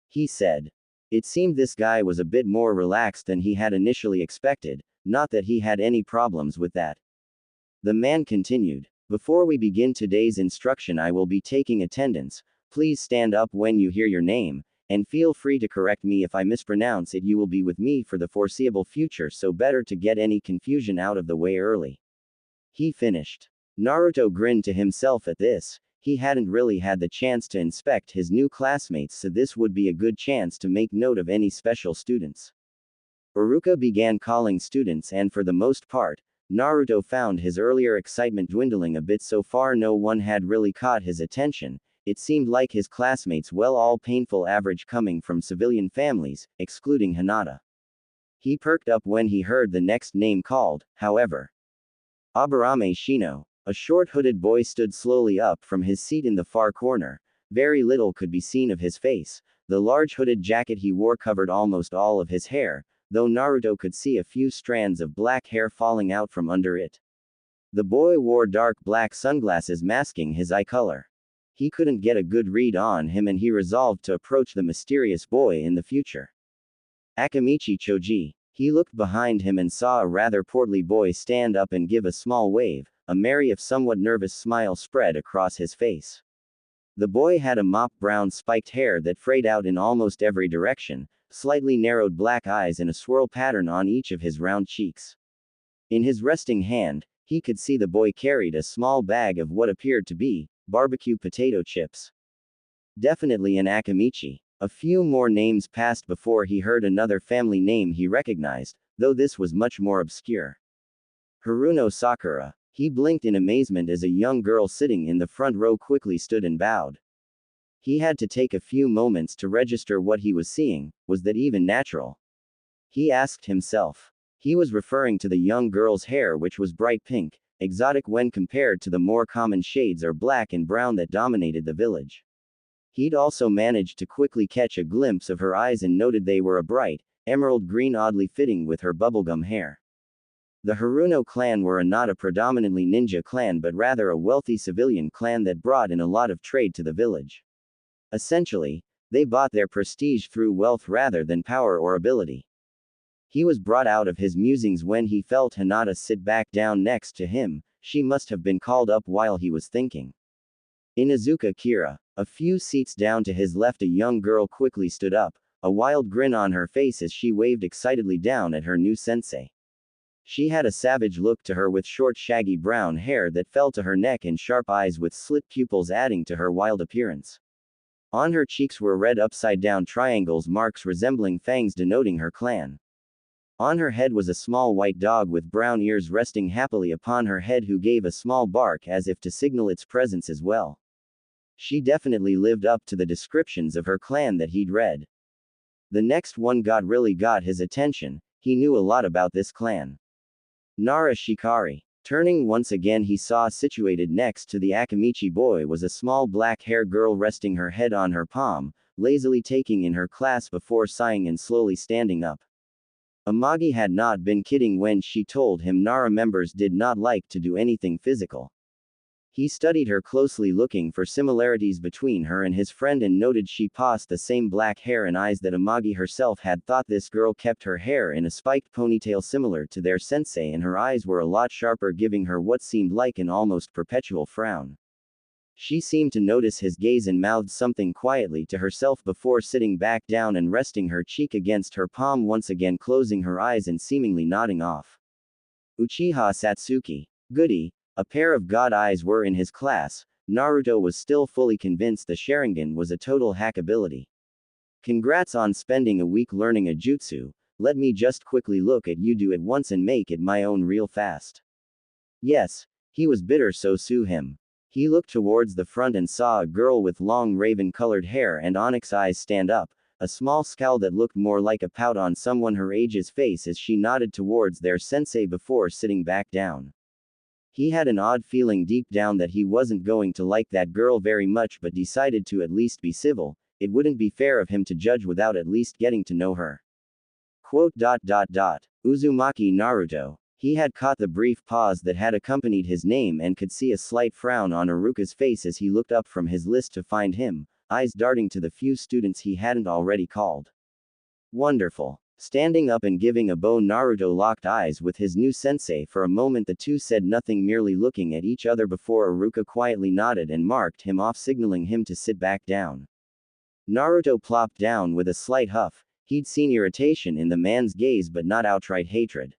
he said. It seemed this guy was a bit more relaxed than he had initially expected, not that he had any problems with that. The man continued. "Before we begin today's instruction, I will be taking attendance. Please stand up when you hear your name, and feel free to correct me if I mispronounce it. You will be with me for the foreseeable future, so better to get any confusion out of the way early," he finished. Naruto grinned to himself at this. He hadn't really had the chance to inspect his new classmates, so this would be a good chance to make note of any special students. Iruka began calling students, and for the most part, Naruto found his earlier excitement dwindling a bit. So far no one had really caught his attention. It seemed like his classmates, well, all painful average, coming from civilian families, excluding Hinata. He perked up when he heard the next name called, however. Aburame Shino. A short hooded boy stood slowly up from his seat in the far corner. Very little could be seen of his face. The large hooded jacket he wore covered almost all of his hair, though Naruto could see a few strands of black hair falling out from under it. The boy wore dark black sunglasses masking his eye color. He couldn't get a good read on him and he resolved to approach the mysterious boy in the future. Akamichi Choji. He looked behind him and saw a rather portly boy stand up and give a small wave. A merry if somewhat nervous smile spread across his face. The boy had a mop brown spiked hair that frayed out in almost every direction, slightly narrowed black eyes and a swirl pattern on each of his round cheeks. In his resting hand, he could see the boy carried a small bag of what appeared to be barbecue potato chips. Definitely an Akamichi. A few more names passed before he heard another family name he recognized, though this was much more obscure. Haruno Sakura. He blinked in amazement as a young girl sitting in the front row quickly stood and bowed. He had to take a few moments to register what he was seeing. Was that even natural? He asked himself. He was referring to the young girl's hair, which was bright pink, exotic when compared to the more common shades of black and brown that dominated the village. He'd also managed to quickly catch a glimpse of her eyes and noted they were a bright emerald green, oddly fitting with her bubblegum hair. The Haruno clan were not a predominantly ninja clan but rather a wealthy civilian clan that brought in a lot of trade to the village. Essentially, they bought their prestige through wealth rather than power or ability. He was brought out of his musings when he felt Hinata sit back down next to him. She must have been called up while he was thinking. Inuzuka Kira. A few seats down to his left, a young girl quickly stood up, a wild grin on her face as she waved excitedly down at her new sensei. She had a savage look to her with short shaggy brown hair that fell to her neck and sharp eyes with slit pupils adding to her wild appearance. On her cheeks were red upside-down triangles, marks resembling fangs denoting her clan. On her head was a small white dog with brown ears resting happily upon her head, who gave a small bark as if to signal its presence as well. She definitely lived up to the descriptions of her clan that he'd read. The next one really got his attention. He knew a lot about this clan. Nara Shikari. Turning once again, he saw situated next to the Akamichi boy was a small black-haired girl resting her head on her palm, lazily taking in her class before sighing and slowly standing up. Amagi had not been kidding when she told him Nara members did not like to do anything physical. He studied her closely, looking for similarities between her and his friend, and noted she possessed the same black hair and eyes that Amagi herself had thought. This girl kept her hair in a spiked ponytail similar to their sensei, and her eyes were a lot sharper, giving her what seemed like an almost perpetual frown. She seemed to notice his gaze and mouthed something quietly to herself before sitting back down and resting her cheek against her palm, once again closing her eyes and seemingly nodding off. Uchiha Satsuki. Goody. A pair of god eyes were in his class. Naruto was still fully convinced the Sharingan was a total hack ability. Congrats on spending a week learning a jutsu. Let me just quickly look at you do it once and make it my own real fast. Yes. He was bitter, so sue him. He looked towards the front and saw a girl with long raven-colored hair and onyx eyes stand up, a small scowl that looked more like a pout on someone her age's face as she nodded towards their sensei before sitting back down. He had an odd feeling deep down that he wasn't going to like that girl very much, but decided to at least be civil. It wouldn't be fair of him to judge without at least getting to know her. Uzumaki Naruto. He had caught the brief pause that had accompanied his name and could see a slight frown on Iruka's face as he looked up from his list to find him, eyes darting to the few students he hadn't already called. Wonderful. Standing up and giving a bow, Naruto locked eyes with his new sensei. For a moment the two said nothing, merely looking at each other before Iruka quietly nodded and marked him off, signaling him to sit back down. Naruto plopped down with a slight huff. He'd seen irritation in the man's gaze but not outright hatred.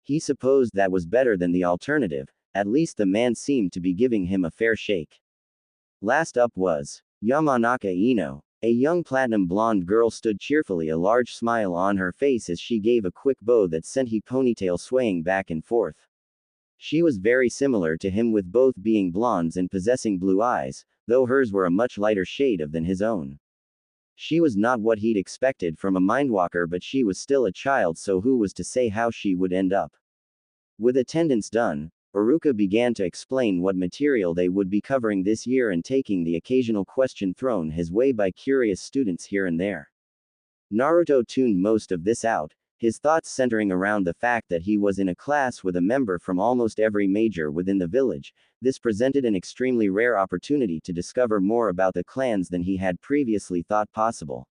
He supposed that was better than the alternative. At least the man seemed to be giving him a fair shake. Last up was Yamanaka Ino. A young platinum blonde girl stood cheerfully, a large smile on her face as she gave a quick bow that sent her ponytail swaying back and forth. She was very similar to him, with both being blondes and possessing blue eyes, though hers were a much lighter shade of than his own. She was not what he'd expected from a mindwalker, but she was still a child, so who was to say how she would end up? With attendance done, Iruka began to explain what material they would be covering this year and taking the occasional question thrown his way by curious students here and there. Naruto tuned most of this out, his thoughts centering around the fact that he was in a class with a member from almost every major within the village. This presented an extremely rare opportunity to discover more about the clans than he had previously thought possible.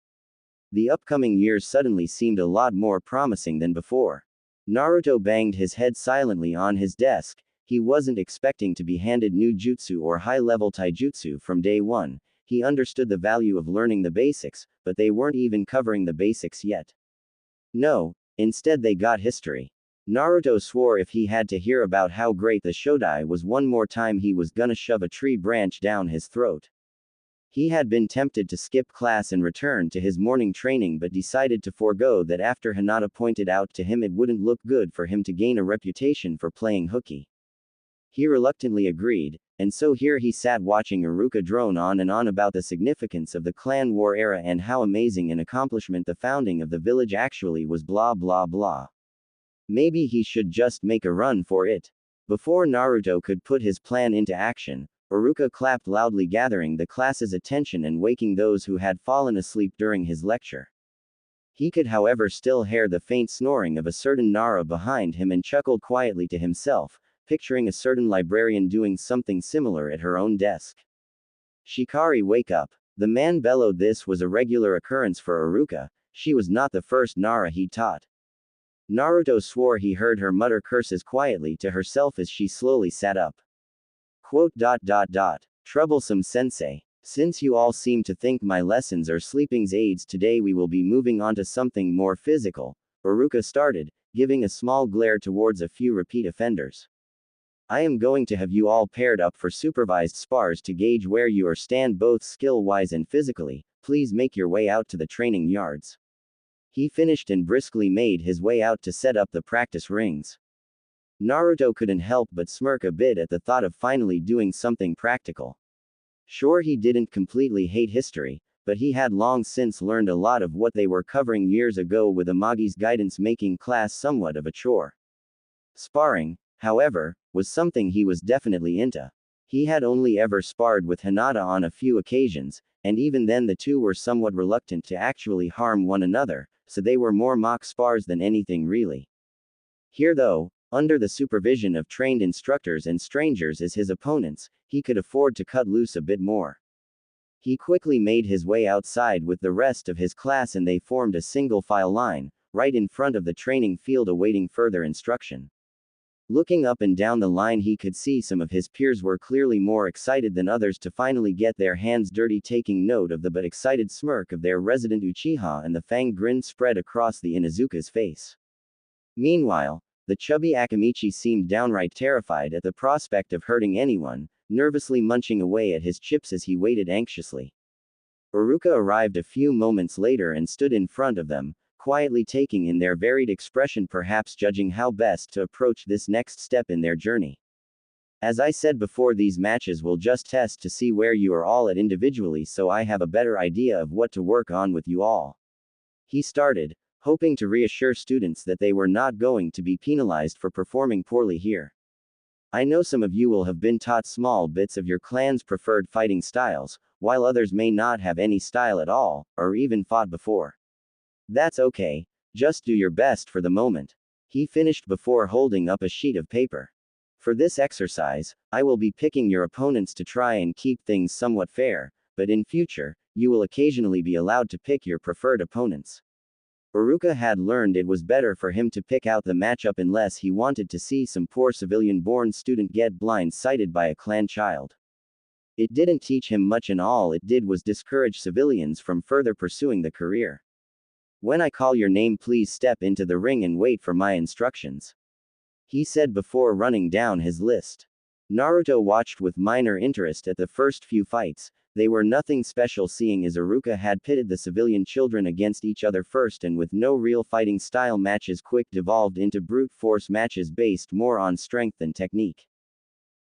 The upcoming years suddenly seemed a lot more promising than before. Naruto banged his head silently on his desk. He wasn't expecting to be handed new jutsu or high-level taijutsu from day one. He understood the value of learning the basics, but they weren't even covering the basics yet. No, instead they got history. Naruto swore if he had to hear about how great the Shodai was one more time he was gonna shove a tree branch down his throat. He had been tempted to skip class and return to his morning training, but decided to forego that after Hinata pointed out to him it wouldn't look good for him to gain a reputation for playing hooky. He reluctantly agreed, and so here he sat watching Iruka drone on and on about the significance of the clan war era and how amazing an accomplishment the founding of the village actually was, blah blah blah. Maybe he should just make a run for it. Before Naruto could put his plan into action, Iruka clapped loudly, gathering the class's attention and waking those who had fallen asleep during his lecture. He could, however, still hear the faint snoring of a certain Nara behind him and chuckled quietly to himself, picturing a certain librarian doing something similar at her own desk. Shikari, wake up! The man bellowed. This was a regular occurrence for Iruka. She was not the first Nara he taught. Naruto swore he heard her mutter curses quietly to herself as she slowly sat up. Troublesome sensei. Since you all seem to think my lessons are sleeping aids, today we will be moving on to something more physical, Iruka started, giving a small glare towards a few repeat offenders. I am going to have you all paired up for supervised spars to gauge where you are stand both skill-wise and physically. Please make your way out to the training yards. He finished and briskly made his way out to set up the practice rings. Naruto couldn't help but smirk a bit at the thought of finally doing something practical. Sure, he didn't completely hate history, but he had long since learned a lot of what they were covering years ago, with Amagi's guidance making class somewhat of a chore. Sparring, however, was something he was definitely into. He had only ever sparred with Hinata on a few occasions, and even then the two were somewhat reluctant to actually harm one another, so they were more mock spars than anything really. Here though, under the supervision of trained instructors and strangers as his opponents, he could afford to cut loose a bit more. He quickly made his way outside with the rest of his class and they formed a single file line, right in front of the training field awaiting further instruction. Looking up and down the line, he could see some of his peers were clearly more excited than others to finally get their hands dirty, taking note of the but excited smirk of their resident Uchiha and the fanged grin spread across the Inuzuka's face. Meanwhile, the chubby Akamichi seemed downright terrified at the prospect of hurting anyone, nervously munching away at his chips as he waited anxiously. Iruka arrived a few moments later and stood in front of them, quietly taking in their varied expression, perhaps judging how best to approach this next step in their journey. As I said before, these matches will just test to see where you are all at individually, so I have a better idea of what to work on with you all. He started, hoping to reassure students that they were not going to be penalized for performing poorly here. I know some of you will have been taught small bits of your clan's preferred fighting styles, while others may not have any style at all, or even fought before. That's okay, just do your best for the moment. He finished before holding up a sheet of paper. For this exercise, I will be picking your opponents to try and keep things somewhat fair, but in future, you will occasionally be allowed to pick your preferred opponents. Iruka had learned it was better for him to pick out the matchup unless he wanted to see some poor civilian-born student get blindsided by a clan child. It didn't teach him much, and all it did was discourage civilians from further pursuing the career. When I call your name, please step into the ring and wait for my instructions, he said before running down his list. Naruto watched with minor interest at the first few fights. They were nothing special, seeing as Iruka had pitted the civilian children against each other first, and with no real fighting style matches quick devolved into brute force matches based more on strength than technique.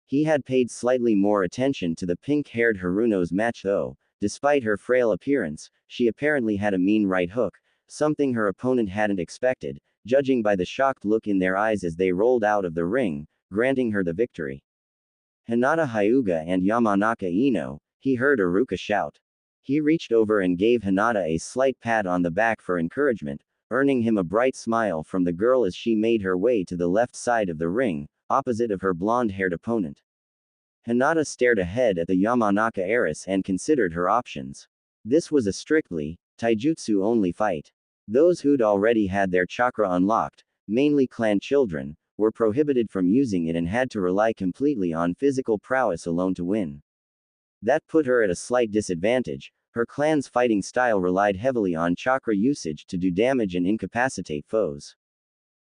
He had paid slightly more attention to the pink-haired Haruno's match though. Despite her frail appearance, she apparently had a mean right hook, something her opponent hadn't expected, judging by the shocked look in their eyes as they rolled out of the ring, granting her the victory. Hinata Hyuga and Yamanaka Ino, he heard Iruka shout. He reached over and gave Hinata a slight pat on the back for encouragement, earning him a bright smile from the girl as she made her way to the left side of the ring, opposite of her blonde-haired opponent. Hinata stared ahead at the Yamanaka heiress and considered her options. This was a strictly taijutsu-only fight. Those who'd already had their chakra unlocked, mainly clan children, were prohibited from using it and had to rely completely on physical prowess alone to win. That put her at a slight disadvantage. Her clan's fighting style relied heavily on chakra usage to do damage and incapacitate foes.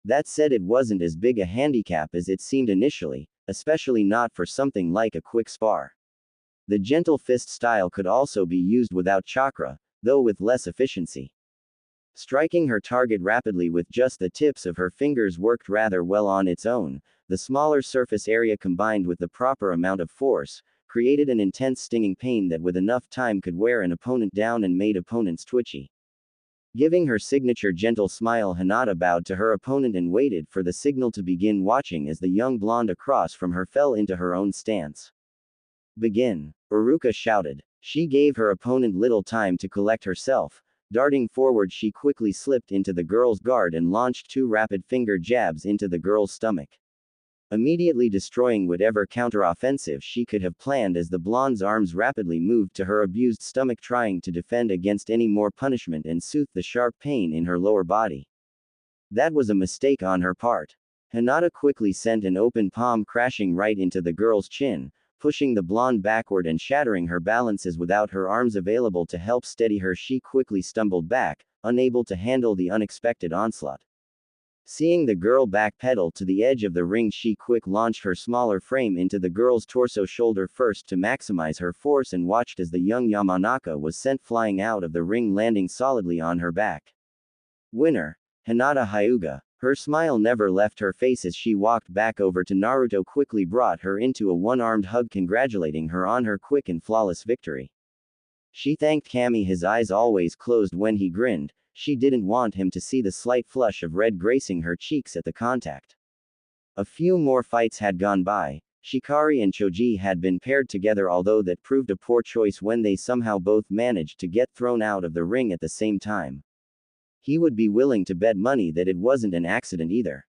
That said, it wasn't as big a handicap as it seemed initially, especially not for something like a quick spar. The gentle fist style could also be used without chakra, though with less efficiency. Striking her target rapidly with just the tips of her fingers worked rather well on its own. The smaller surface area combined with the proper amount of force created an intense stinging pain that with enough time could wear an opponent down and made opponents twitchy. Giving her signature gentle smile, Hinata bowed to her opponent and waited for the signal to begin, watching as the young blonde across from her fell into her own stance. Begin, Iruka shouted. She gave her opponent little time to collect herself. Darting forward, she quickly slipped into the girl's guard and launched 2 rapid finger jabs into the girl's stomach, immediately destroying whatever counteroffensive she could have planned as the blonde's arms rapidly moved to her abused stomach, trying to defend against any more punishment and soothe the sharp pain in her lower body. That was a mistake on her part. Hinata quickly sent an open palm crashing right into the girl's chin, pushing the blonde backward and shattering her balance as without her arms available to help steady her, she quickly stumbled back, unable to handle the unexpected onslaught. Seeing the girl backpedal to the edge of the ring, she quick launched her smaller frame into the girl's torso shoulder first to maximize her force and watched as the young Yamanaka was sent flying out of the ring, landing solidly on her back. Winner, Hinata Hyuga. Her smile never left her face as she walked back over to Naruto, quickly brought her into a one-armed hug, congratulating her on her quick and flawless victory. She thanked Kami, his eyes always closed when he grinned. She didn't want him to see the slight flush of red gracing her cheeks at the contact. A few more fights had gone by. Shikari and Choji had been paired together, although that proved a poor choice when they somehow both managed to get thrown out of the ring at the same time. He would be willing to bet money that it wasn't an accident either.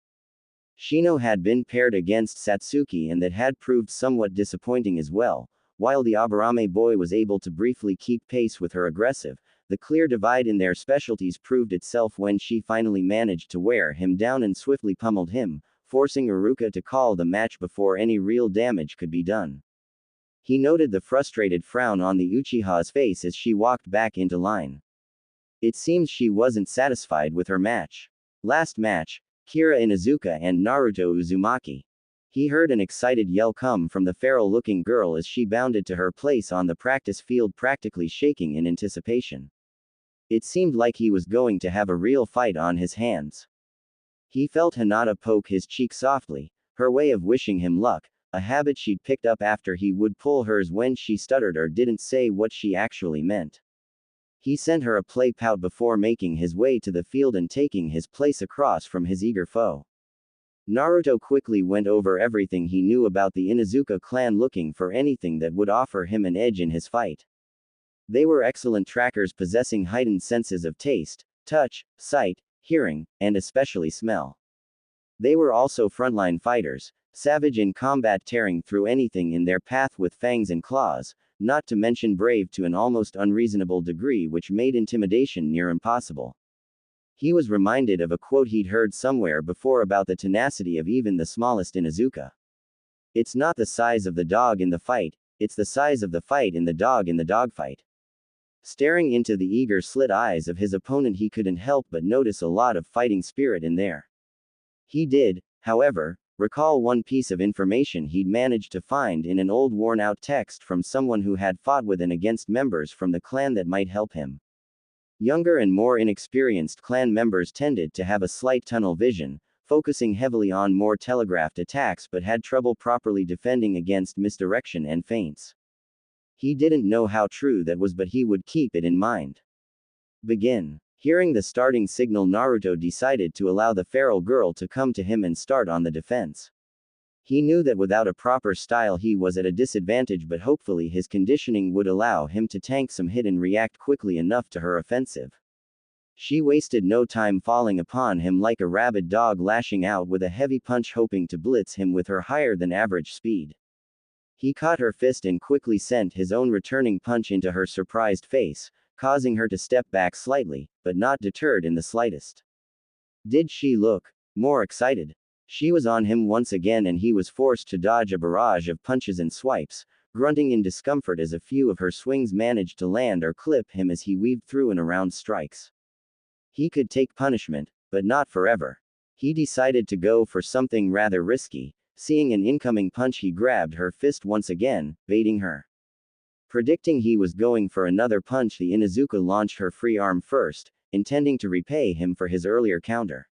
Shino had been paired against Satsuki, and that had proved somewhat disappointing as well. While the Aburame boy was able to briefly keep pace with her aggressive, the clear divide in their specialties proved itself when she finally managed to wear him down and swiftly pummeled him, forcing Iruka to call the match before any real damage could be done. He noted the frustrated frown on the Uchiha's face as she walked back into line. It seems she wasn't satisfied with her match. Last match, Kira Inuzuka and Naruto Uzumaki. He heard an excited yell come from the feral-looking girl as she bounded to her place on the practice field, practically shaking in anticipation. It seemed like he was going to have a real fight on his hands. He felt Hinata poke his cheek softly, her way of wishing him luck, a habit she'd picked up after he would pull hers when she stuttered or didn't say what she actually meant. He sent her a play pout before making his way to the field and taking his place across from his eager foe. Naruto quickly went over everything he knew about the Inuzuka clan, looking for anything that would offer him an edge in his fight. They were excellent trackers, possessing heightened senses of taste, touch, sight, hearing, and especially smell. They were also frontline fighters, savage in combat, tearing through anything in their path with fangs and claws, not to mention brave to an almost unreasonable degree, which made intimidation near impossible. He was reminded of a quote he'd heard somewhere before about the tenacity of even the smallest Inuzuka. It's not the size of the dog in the fight, it's the size of the fight in the dogfight. Staring into the eager slit eyes of his opponent, he couldn't help but notice a lot of fighting spirit in there. He did, however, recall one piece of information he'd managed to find in an old worn-out text from someone who had fought with and against members from the clan that might help him. Younger and more inexperienced clan members tended to have a slight tunnel vision, focusing heavily on more telegraphed attacks but had trouble properly defending against misdirection and feints. He didn't know how true that was, but he would keep it in mind. Begin. Hearing the starting signal, Naruto decided to allow the feral girl to come to him and start on the defense. He knew that without a proper style he was at a disadvantage, but hopefully his conditioning would allow him to tank some hit and react quickly enough to her offensive. She wasted no time, falling upon him like a rabid dog, lashing out with a heavy punch, hoping to blitz him with her higher than average speed. He caught her fist and quickly sent his own returning punch into her surprised face, causing her to step back slightly, but not deterred in the slightest. Did she look more excited? She was on him once again, and he was forced to dodge a barrage of punches and swipes, grunting in discomfort as a few of her swings managed to land or clip him as he weaved through and around strikes. He could take punishment, but not forever. He decided to go for something rather risky. Seeing an incoming punch, he grabbed her fist once again, baiting her. Predicting he was going for another punch, the Inuzuka launched her free arm first, intending to repay him for his earlier counter.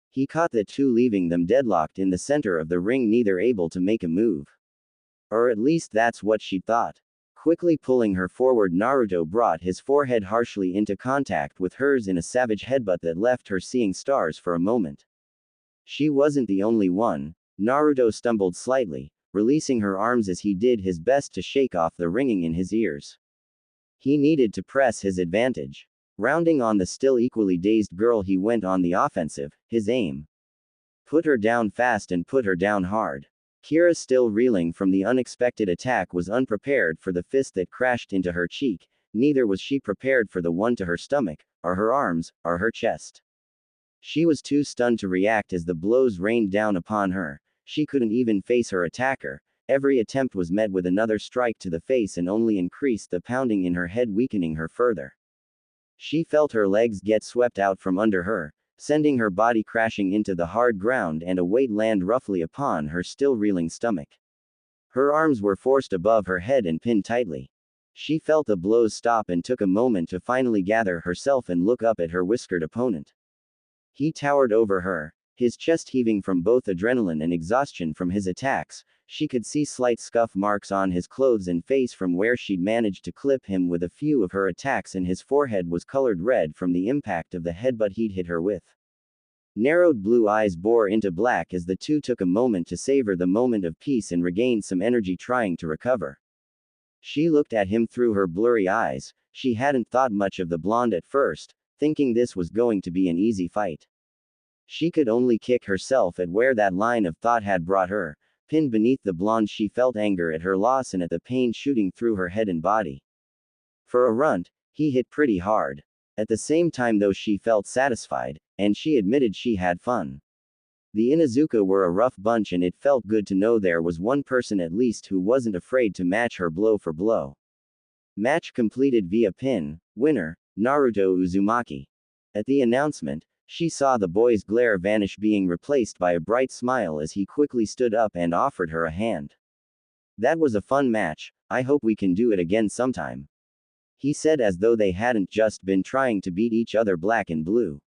He caught the two, leaving them deadlocked in the center of the ring, neither able to make a move. Or at least that's what she thought. Quickly pulling her forward, Naruto brought his forehead harshly into contact with hers in a savage headbutt that left her seeing stars for a moment. She wasn't the only one. Naruto stumbled slightly, releasing her arms as he did his best to shake off the ringing in his ears. He needed to press his advantage. Rounding on the still equally dazed girl, he went on the offensive, his aim. Put her down fast and put her down hard. Kira, still reeling from the unexpected attack, was unprepared for the fist that crashed into her cheek, neither was she prepared for the one to her stomach, or her arms, or her chest. She was too stunned to react as the blows rained down upon her. She couldn't even face her attacker. Every attempt was met with another strike to the face and only increased the pounding in her head, weakening her further. She felt her legs get swept out from under her, sending her body crashing into the hard ground and a weight land roughly upon her still reeling stomach. Her arms were forced above her head and pinned tightly. She felt the blows stop and took a moment to finally gather herself and look up at her whiskered opponent. He towered over her, his chest heaving from both adrenaline and exhaustion from his attacks. She could see slight scuff marks on his clothes and face from where she'd managed to clip him with a few of her attacks, and his forehead was colored red from the impact of the headbutt he'd hit her with. Narrowed blue eyes bore into black as the two took a moment to savor the moment of peace and regain some energy, trying to recover. She looked at him through her blurry eyes. She hadn't thought much of the blonde at first, thinking this was going to be an easy fight. She could only kick herself at where that line of thought had brought her. Pinned beneath the blonde, she felt anger at her loss and at the pain shooting through her head and body. For a runt, he hit pretty hard. At the same time though, she felt satisfied, and she admitted she had fun. The Inuzuka were a rough bunch and it felt good to know there was one person at least who wasn't afraid to match her blow for blow. Match completed via pin, winner, Naruto Uzumaki. At the announcement, she saw the boy's glare vanish, being replaced by a bright smile as he quickly stood up and offered her a hand. That was a fun match, I hope we can do it again sometime. He said as though they hadn't just been trying to beat each other black and blue.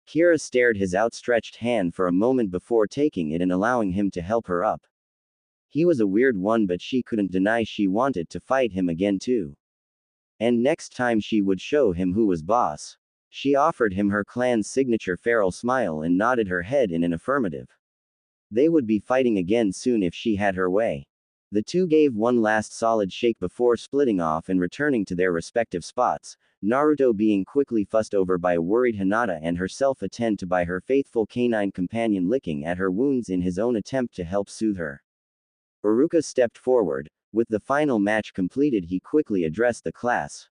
Kira stared his outstretched hand for a moment before taking it and allowing him to help her up. He was a weird one, but she couldn't deny she wanted to fight him again too. And next time she would show him who was boss. She offered him her clan's signature feral smile and nodded her head in an affirmative. They would be fighting again soon if she had her way. The two gave one last solid shake before splitting off and returning to their respective spots, Naruto being quickly fussed over by a worried Hinata and herself attend to by her faithful canine companion licking at her wounds in his own attempt to help soothe her. Iruka stepped forward. With the final match completed, he quickly addressed the class.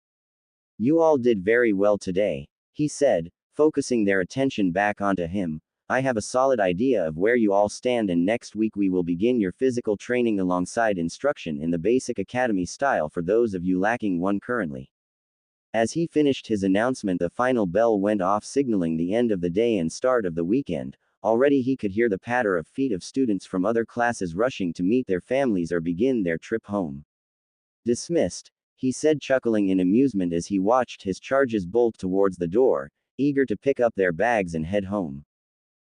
"You all did very well today," he said, focusing their attention back onto him. "I have a solid idea of where you all stand, and next week we will begin your physical training alongside instruction in the basic academy style for those of you lacking one currently." As he finished his announcement, the final bell went off, signaling the end of the day and start of the weekend. Already he could hear the patter of feet of students from other classes rushing to meet their families or begin their trip home. "Dismissed," he said, chuckling in amusement as he watched his charges bolt towards the door, eager to pick up their bags and head home.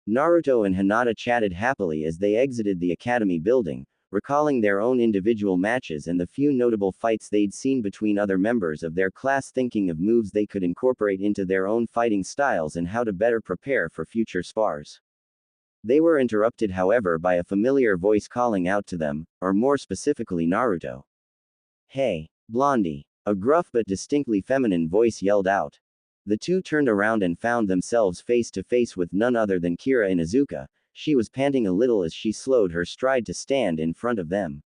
Naruto and Hinata chatted happily as they exited the academy building, recalling their own individual matches and the few notable fights they'd seen between other members of their class, thinking of moves they could incorporate into their own fighting styles and how to better prepare for future spars. They were interrupted, however, by a familiar voice calling out to them, or more specifically Naruto. "Hey, Blondie!" A gruff but distinctly feminine voice yelled out. The two turned around and found themselves face to face with none other than Kira Inuzuka. She was panting a little as she slowed her stride to stand in front of them.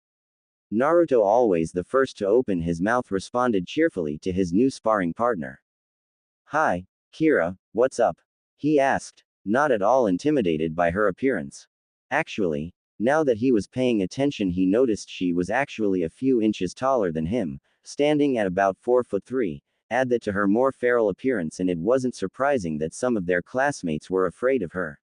Naruto, always the first to open his mouth, responded cheerfully to his new sparring partner. "Hi, Kira, what's up?" he asked, not at all intimidated by her appearance. Actually, now that he was paying attention, he noticed she was actually a few inches taller than him, standing at about 4'3". Add that to her more feral appearance and it wasn't surprising that some of their classmates were afraid of her.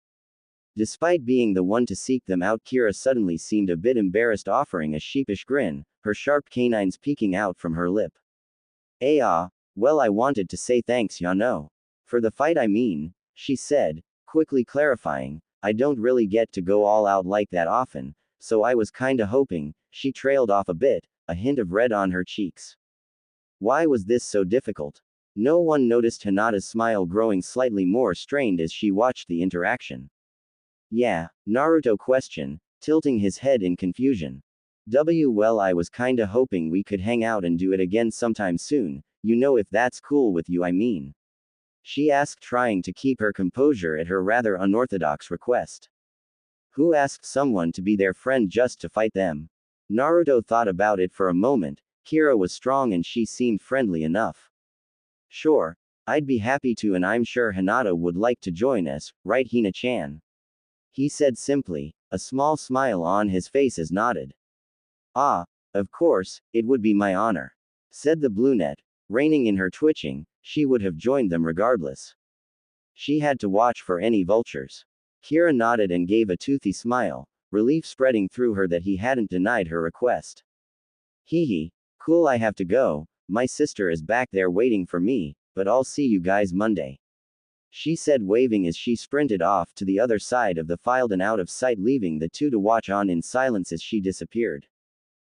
Despite being the one to seek them out, Kira suddenly seemed a bit embarrassed, offering a sheepish grin, her sharp canines peeking out from her lip. Well, I wanted to say thanks, ya know. For the fight, I mean," she said, quickly clarifying. "I don't really get to go all out like that often, so I was kinda hoping." She trailed off a bit, a hint of red on her cheeks. Why was this so difficult? No one noticed Hinata's smile growing slightly more strained as she watched the interaction. "Yeah," Naruto questioned, tilting his head in confusion. Well, I was kinda hoping we could hang out and do it again sometime soon, you know, if that's cool with you, I mean," she asked, trying to keep her composure at her rather unorthodox request. Who asked someone to be their friend just to fight them? Naruto thought about it for a moment. Kira was strong and she seemed friendly enough. "Sure, I'd be happy to, and I'm sure Hinata would like to join us, right, Hina-chan?" he said simply, a small smile on his face as nodded. "Ah, of course, it would be my honor," said the brunette, reining in her twitching. She would have joined them regardless. She had to watch for any vultures. Kira nodded and gave a toothy smile, relief spreading through her that he hadn't denied her request. "Hee. Cool, I have to go, my sister is back there waiting for me, but I'll see you guys Monday," she said, waving as she sprinted off to the other side of the field and out of sight, leaving the two to watch on in silence as she disappeared.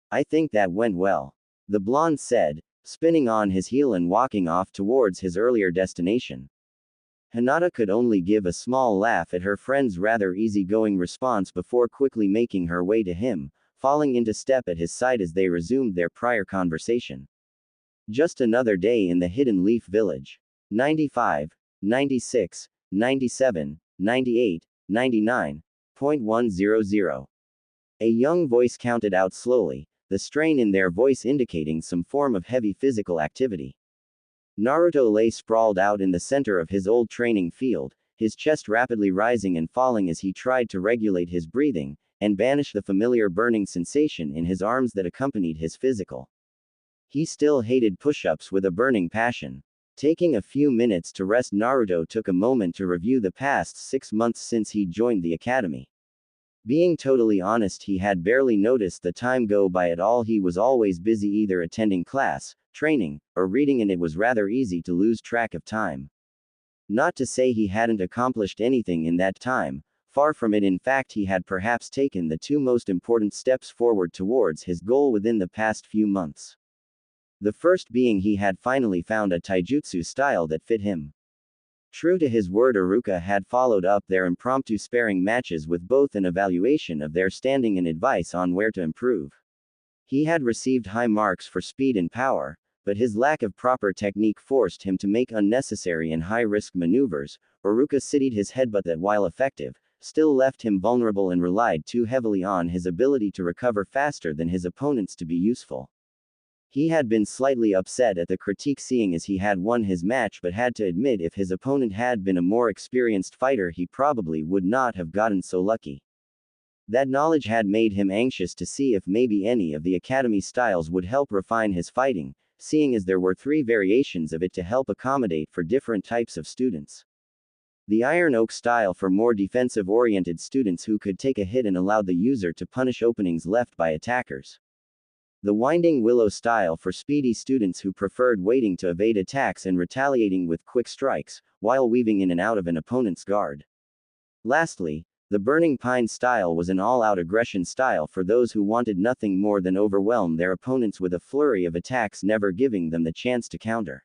"I think that went well," the blonde said, spinning on his heel and walking off towards his earlier destination. Hinata could only give a small laugh at her friend's rather easygoing response before quickly making her way to him, falling into step at his side as they resumed their prior conversation. Just another day in the Hidden Leaf Village. 95, 96, 97, 98, 99.100. A young voice counted out slowly, the strain in their voice indicating some form of heavy physical activity. Naruto lay sprawled out in the center of his old training field, his chest rapidly rising and falling as he tried to regulate his breathing, and banish the familiar burning sensation in his arms that accompanied his physical. He still hated push-ups with a burning passion. Taking a few minutes to rest, Naruto took a moment to review the past 6 months since he joined the academy. Being totally honest, he had barely noticed the time go by at all. He was always busy either attending class, training, or reading, and it was rather easy to lose track of time. Not to say he hadn't accomplished anything in that time, far from it. In fact, he had perhaps taken the 2 most important steps forward towards his goal within the past few months. The first being he had finally found a taijutsu style that fit him. True to his word, Iruka had followed up their impromptu sparring matches with both an evaluation of their standing and advice on where to improve. He had received high marks for speed and power, but his lack of proper technique forced him to make unnecessary and high-risk maneuvers. Iruka cited his headbutt that, while effective, still left him vulnerable and relied too heavily on his ability to recover faster than his opponents to be useful. He had been slightly upset at the critique, seeing as he had won his match, but had to admit if his opponent had been a more experienced fighter he probably would not have gotten so lucky. That knowledge had made him anxious to see if maybe any of the academy styles would help refine his fighting, seeing as there were 3 variations of it to help accommodate for different types of students. The Iron Oak style for more defensive-oriented students who could take a hit and allowed the user to punish openings left by attackers. The Winding Willow style for speedy students who preferred waiting to evade attacks and retaliating with quick strikes, while weaving in and out of an opponent's guard. Lastly, the Burning Pine style was an all-out aggression style for those who wanted nothing more than overwhelm their opponents with a flurry of attacks, never giving them the chance to counter.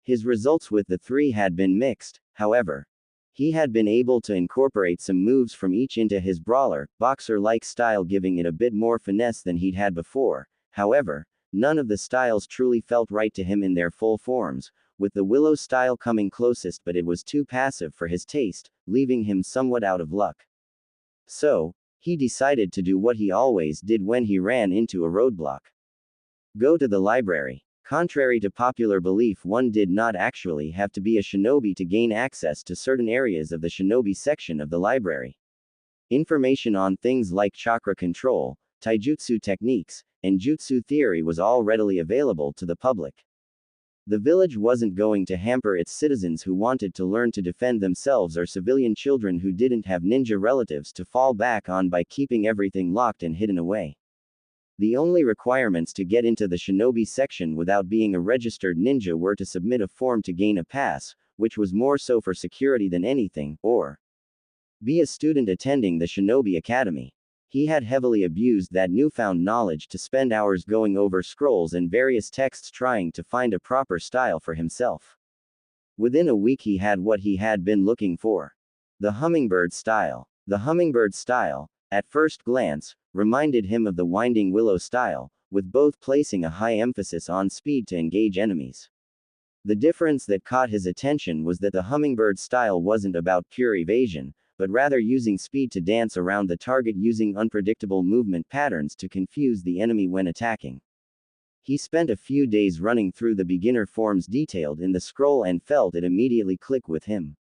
His results with the 3 had been mixed, however. He had been able to incorporate some moves from each into his brawler, boxer-like style, giving it a bit more finesse than he'd had before. However, none of the styles truly felt right to him in their full forms, with the Willow style coming closest, but it was too passive for his taste, leaving him somewhat out of luck. So, he decided to do what he always did when he ran into a roadblock. Go to the library. Contrary to popular belief, one did not actually have to be a shinobi to gain access to certain areas of the shinobi section of the library. Information on things like chakra control, taijutsu techniques, and jutsu theory was all readily available to the public. The village wasn't going to hamper its citizens who wanted to learn to defend themselves or civilian children who didn't have ninja relatives to fall back on by keeping everything locked and hidden away. The only requirements to get into the shinobi section without being a registered ninja were to submit a form to gain a pass, which was more so for security than anything, or be a student attending the shinobi academy. He had heavily abused that newfound knowledge to spend hours going over scrolls and various texts trying to find a proper style for himself. Within a week he had what he had been looking for. The hummingbird style. The hummingbird style, at first glance, reminded him of the Winding Willow style, with both placing a high emphasis on speed to engage enemies. The difference that caught his attention was that the hummingbird style wasn't about pure evasion, but rather using speed to dance around the target using unpredictable movement patterns to confuse the enemy when attacking. He spent a few days running through the beginner forms detailed in the scroll and felt it immediately click with him.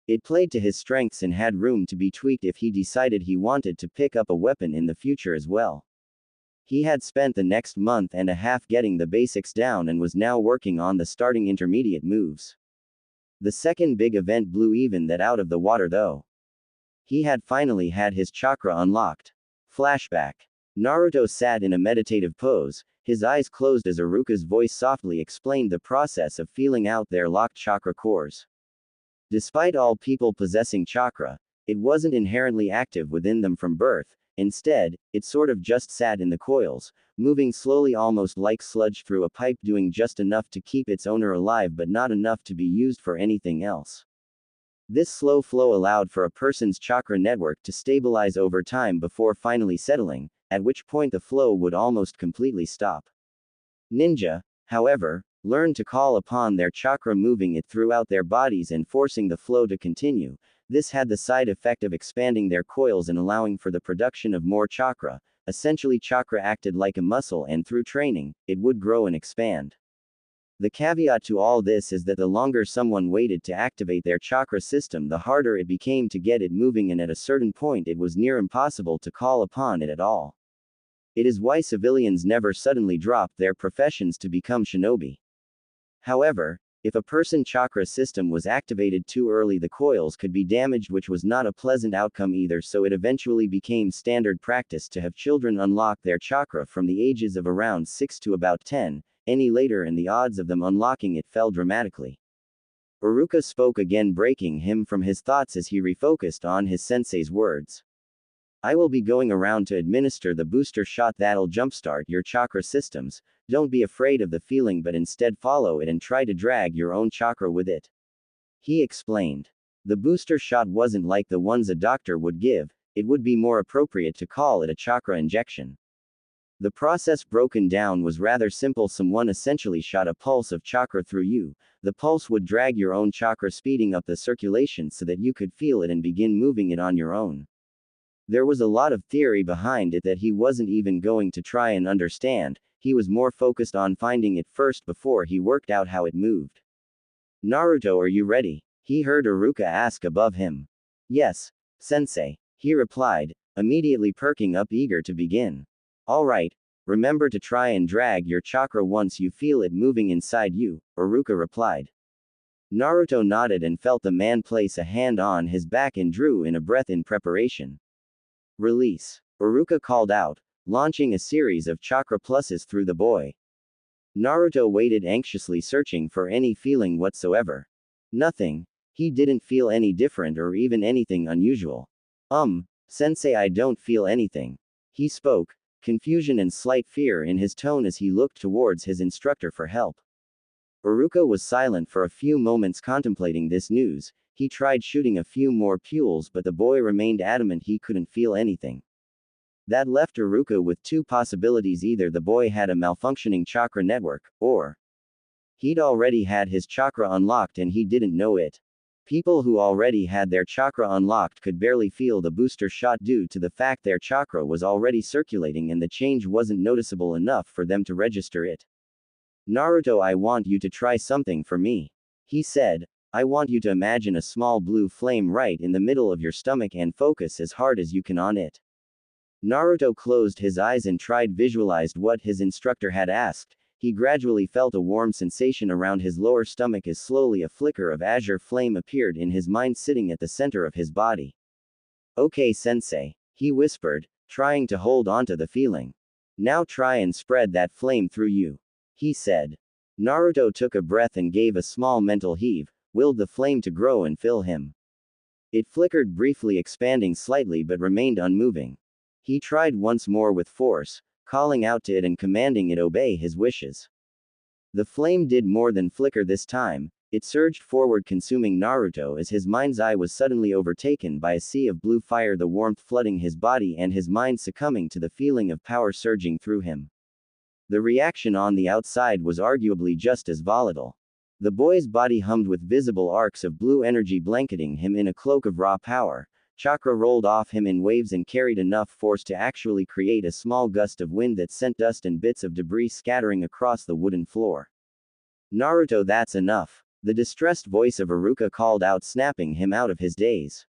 It played to his strengths and had room to be tweaked if he decided he wanted to pick up a weapon in the future as well. He had spent the next month and a half getting the basics down and was now working on the starting intermediate moves. The second big event blew even that out of the water though. He had finally had his chakra unlocked. Flashback. Naruto sat in a meditative pose, his eyes closed as Iruka's voice softly explained the process of feeling out their locked chakra cores. Despite all people possessing chakra, it wasn't inherently active within them from birth. Instead, it sort of just sat in the coils, moving slowly almost like sludge through a pipe, doing just enough to keep its owner alive but not enough to be used for anything else. This slow flow allowed for a person's chakra network to stabilize over time before finally settling, at which point the flow would almost completely stop. Ninja, however, learn to call upon their chakra, moving it throughout their bodies and forcing the flow to continue. This had the side effect of expanding their coils and allowing for the production of more chakra. Essentially, chakra acted like a muscle, and through training, it would grow and expand. The caveat to all this is that the longer someone waited to activate their chakra system, the harder it became to get it moving, and at a certain point it was near impossible to call upon it at all. It is why civilians never suddenly dropped their professions to become shinobi. However, if a person's chakra system was activated too early, the coils could be damaged, which was not a pleasant outcome either, so it eventually became standard practice to have children unlock their chakra from the ages of around 6 to about 10, any later and the odds of them unlocking it fell dramatically. Iruka spoke again, breaking him from his thoughts as he refocused on his sensei's words. I will be going around to administer the booster shot that'll jumpstart your chakra systems. Don't be afraid of the feeling, but instead follow it and try to drag your own chakra with it. He explained. The booster shot wasn't like the ones a doctor would give, it would be more appropriate to call it a chakra injection. The process broken down was rather simple. Someone essentially shot a pulse of chakra through you. The pulse would drag your own chakra, speeding up the circulation so that you could feel it and begin moving it on your own. There was a lot of theory behind it that he wasn't even going to try and understand, he was more focused on finding it first before he worked out how it moved. Naruto, are you ready? He heard Iruka ask above him. Yes, sensei, he replied, immediately perking up, eager to begin. Alright, remember to try and drag your chakra once you feel it moving inside you, Iruka replied. Naruto nodded and felt the man place a hand on his back and drew in a breath in preparation. Release, Iruka called out, launching a series of chakra pluses through the boy. Naruto waited anxiously, searching for any feeling whatsoever. Nothing. He didn't feel any different or even anything unusual. Sensei, I don't feel anything. He spoke, confusion and slight fear in his tone as he looked towards his instructor for help. Iruka was silent for a few moments, contemplating this news. He tried shooting a few more pules, but the boy remained adamant he couldn't feel anything. That left Iruka with two possibilities: either the boy had a malfunctioning chakra network, or he'd already had his chakra unlocked and he didn't know it. People who already had their chakra unlocked could barely feel the booster shot due to the fact their chakra was already circulating and the change wasn't noticeable enough for them to register it. Naruto, I want you to try something for me. He said. I want you to imagine a small blue flame right in the middle of your stomach and focus as hard as you can on it. Naruto closed his eyes and visualized what his instructor had asked. He gradually felt a warm sensation around his lower stomach as slowly a flicker of azure flame appeared in his mind, sitting at the center of his body. Okay, sensei, he whispered, trying to hold onto the feeling. Now try and spread that flame through you. He said. Naruto took a breath and gave a small mental heave, willed the flame to grow and fill him. It flickered briefly, expanding slightly but remained unmoving. He tried once more with force, calling out to it and commanding it obey his wishes. The flame did more than flicker this time, it surged forward, consuming Naruto as his mind's eye was suddenly overtaken by a sea of blue fire, the warmth flooding his body and his mind succumbing to the feeling of power surging through him. The reaction on the outside was arguably just as volatile. The boy's body hummed with visible arcs of blue energy blanketing him in a cloak of raw power. Chakra rolled off him in waves and carried enough force to actually create a small gust of wind that sent dust and bits of debris scattering across the wooden floor. Naruto, that's enough. The distressed voice of Iruka called out, snapping him out of his daze.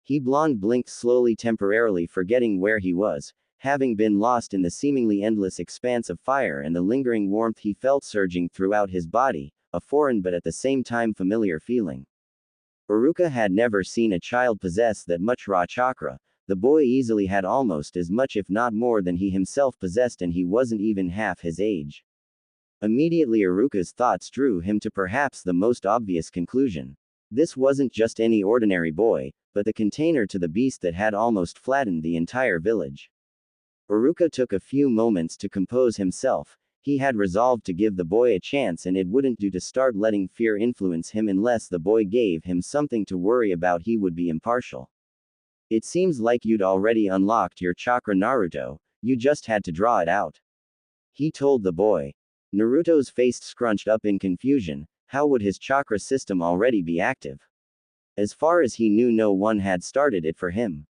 He blonde blinked slowly, temporarily forgetting where he was, having been lost in the seemingly endless expanse of fire and the lingering warmth he felt surging throughout his body, a foreign but at the same time familiar feeling. Iruka had never seen a child possess that much raw chakra. The boy easily had almost as much, if not more, than he himself possessed, and he wasn't even half his age. Immediately Iruka's thoughts drew him to perhaps the most obvious conclusion. This wasn't just any ordinary boy, but the container to the beast that had almost flattened the entire village. Iruka took a few moments to compose himself. He had resolved to give the boy a chance, and it wouldn't do to start letting fear influence him. Unless the boy gave him something to worry about, he would be impartial. It seems like you'd already unlocked your chakra, Naruto, you just had to draw it out. He told the boy. Naruto's face scrunched up in confusion. How would his chakra system already be active? As far as he knew, no one had started it for him.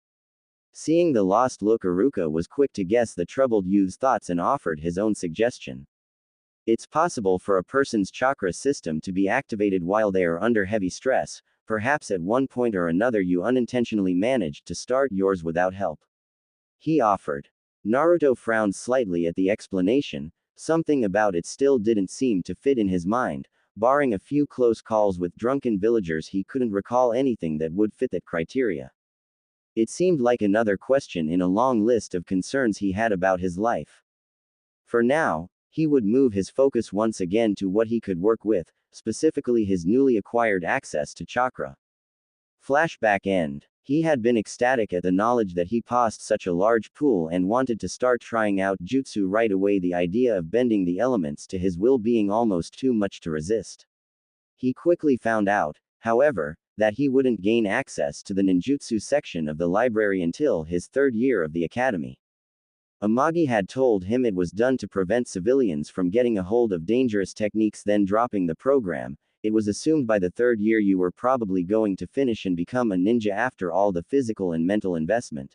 Seeing the lost look, Iruka was quick to guess the troubled youth's thoughts and offered his own suggestion. It's possible for a person's chakra system to be activated while they are under heavy stress. Perhaps at one point or another you unintentionally managed to start yours without help. He offered. Naruto frowned slightly at the explanation. Something about it still didn't seem to fit in his mind. Barring a few close calls with drunken villagers, he couldn't recall anything that would fit that criteria. It seemed like another question in a long list of concerns he had about his life. For now, he would move his focus once again to what he could work with, specifically his newly acquired access to chakra. Flashback end. He had been ecstatic at the knowledge that he possessed such a large pool and wanted to start trying out jutsu right away. The idea of bending the elements to his will being almost too much to resist. He quickly found out, however, that he wouldn't gain access to the ninjutsu section of the library until his third year of the academy. Amagi had told him it was done to prevent civilians from getting a hold of dangerous techniques then dropping the program. It was assumed by the third year you were probably going to finish and become a ninja after all the physical and mental investment.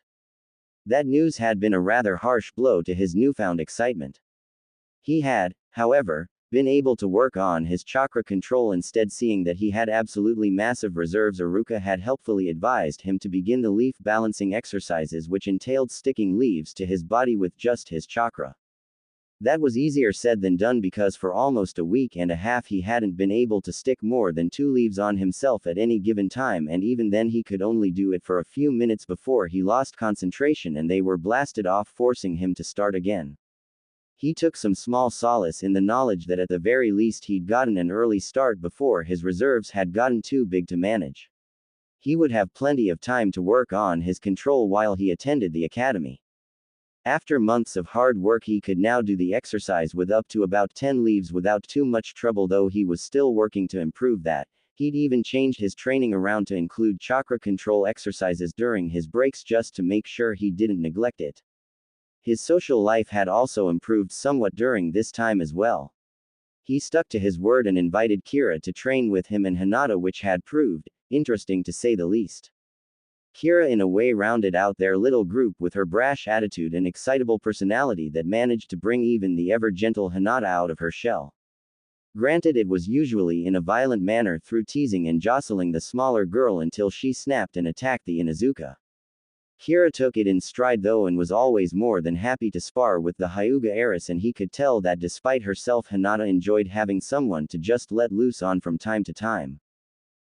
That news had been a rather harsh blow to his newfound excitement. He had, however, been able to work on his chakra control instead. Seeing that he had absolutely massive reserves, Iruka had helpfully advised him to begin the leaf balancing exercises, which entailed sticking leaves to his body with just his chakra. That was easier said than done because for almost a week and a half he hadn't been able to stick more than 2 leaves on himself at any given time, and even then he could only do it for a few minutes before he lost concentration and they were blasted off, forcing him to start again. He took some small solace in the knowledge that at the very least he'd gotten an early start before his reserves had gotten too big to manage. He would have plenty of time to work on his control while he attended the academy. After months of hard work, he could now do the exercise with up to about 10 leaves without too much trouble, though he was still working to improve that. He'd even changed his training around to include chakra control exercises during his breaks just to make sure he didn't neglect it. His social life had also improved somewhat during this time as well. He stuck to his word and invited Kira to train with him and Hinata, which had proved interesting to say the least. Kira in a way rounded out their little group with her brash attitude and excitable personality that managed to bring even the ever-gentle Hinata out of her shell. Granted, it was usually in a violent manner through teasing and jostling the smaller girl until she snapped and attacked the Inuzuka. Kira took it in stride though and was always more than happy to spar with the Hyuga heiress, and he could tell that despite herself, Hinata enjoyed having someone to just let loose on from time to time.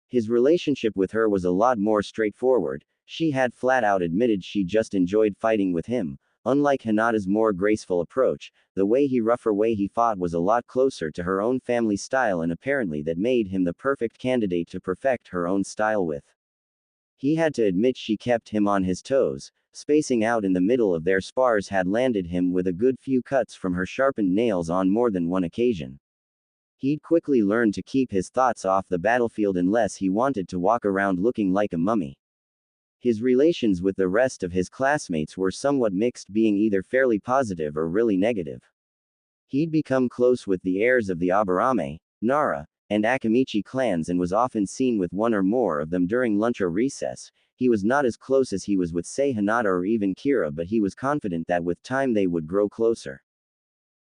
His relationship with her was a lot more straightforward. She had flat out admitted she just enjoyed fighting with him. Unlike Hinata's more graceful approach, the rougher way he fought was a lot closer to her own family style, and apparently that made him the perfect candidate to perfect her own style with. He had to admit she kept him on his toes. Spacing out in the middle of their spars had landed him with a good few cuts from her sharpened nails on more than one occasion. He'd quickly learned to keep his thoughts off the battlefield unless he wanted to walk around looking like a mummy. His relations with the rest of his classmates were somewhat mixed, being either fairly positive or really negative. He'd become close with the heirs of the Aburame, Nara, and Akamichi clans and was often seen with one or more of them during lunch or recess. He was not as close as he was with, say, Hinata or even Kira, but he was confident that with time they would grow closer.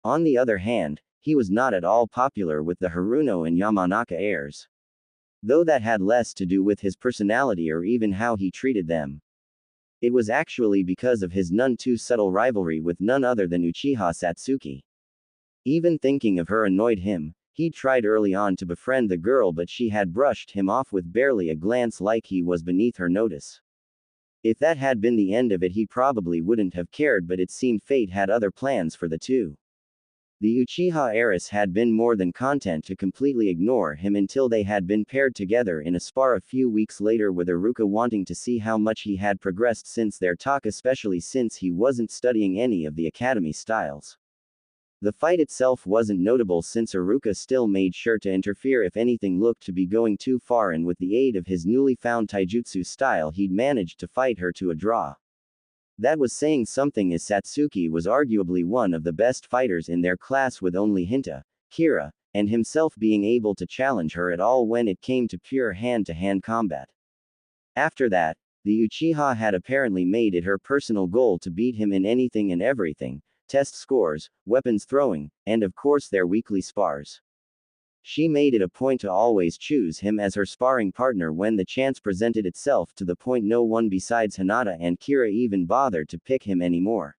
On the other hand, he was not at all popular with the Haruno and Yamanaka heirs. Though that had less to do with his personality or even how he treated them. It was actually because of his none too subtle rivalry with none other than Uchiha Satsuki. Even thinking of her annoyed him. He'd tried early on to befriend the girl, but she had brushed him off with barely a glance, like he was beneath her notice. If that had been the end of it, he probably wouldn't have cared, but it seemed fate had other plans for the two. The Uchiha heiress had been more than content to completely ignore him until they had been paired together in a spar a few weeks later, with Iruka wanting to see how much he had progressed since their talk, especially since he wasn't studying any of the academy styles. The fight itself wasn't notable since Iruka still made sure to interfere if anything looked to be going too far, and with the aid of his newly found taijutsu style he'd managed to fight her to a draw. That was saying something, as Satsuki was arguably one of the best fighters in their class, with only Hinata, Kira, and himself being able to challenge her at all when it came to pure hand-to-hand combat. After that, the Uchiha had apparently made it her personal goal to beat him in anything and everything. test scores, weapons throwing, and of course their weekly spars. She made it a point to always choose him as her sparring partner when the chance presented itself, to the point no one besides Hinata and Kira even bothered to pick him anymore.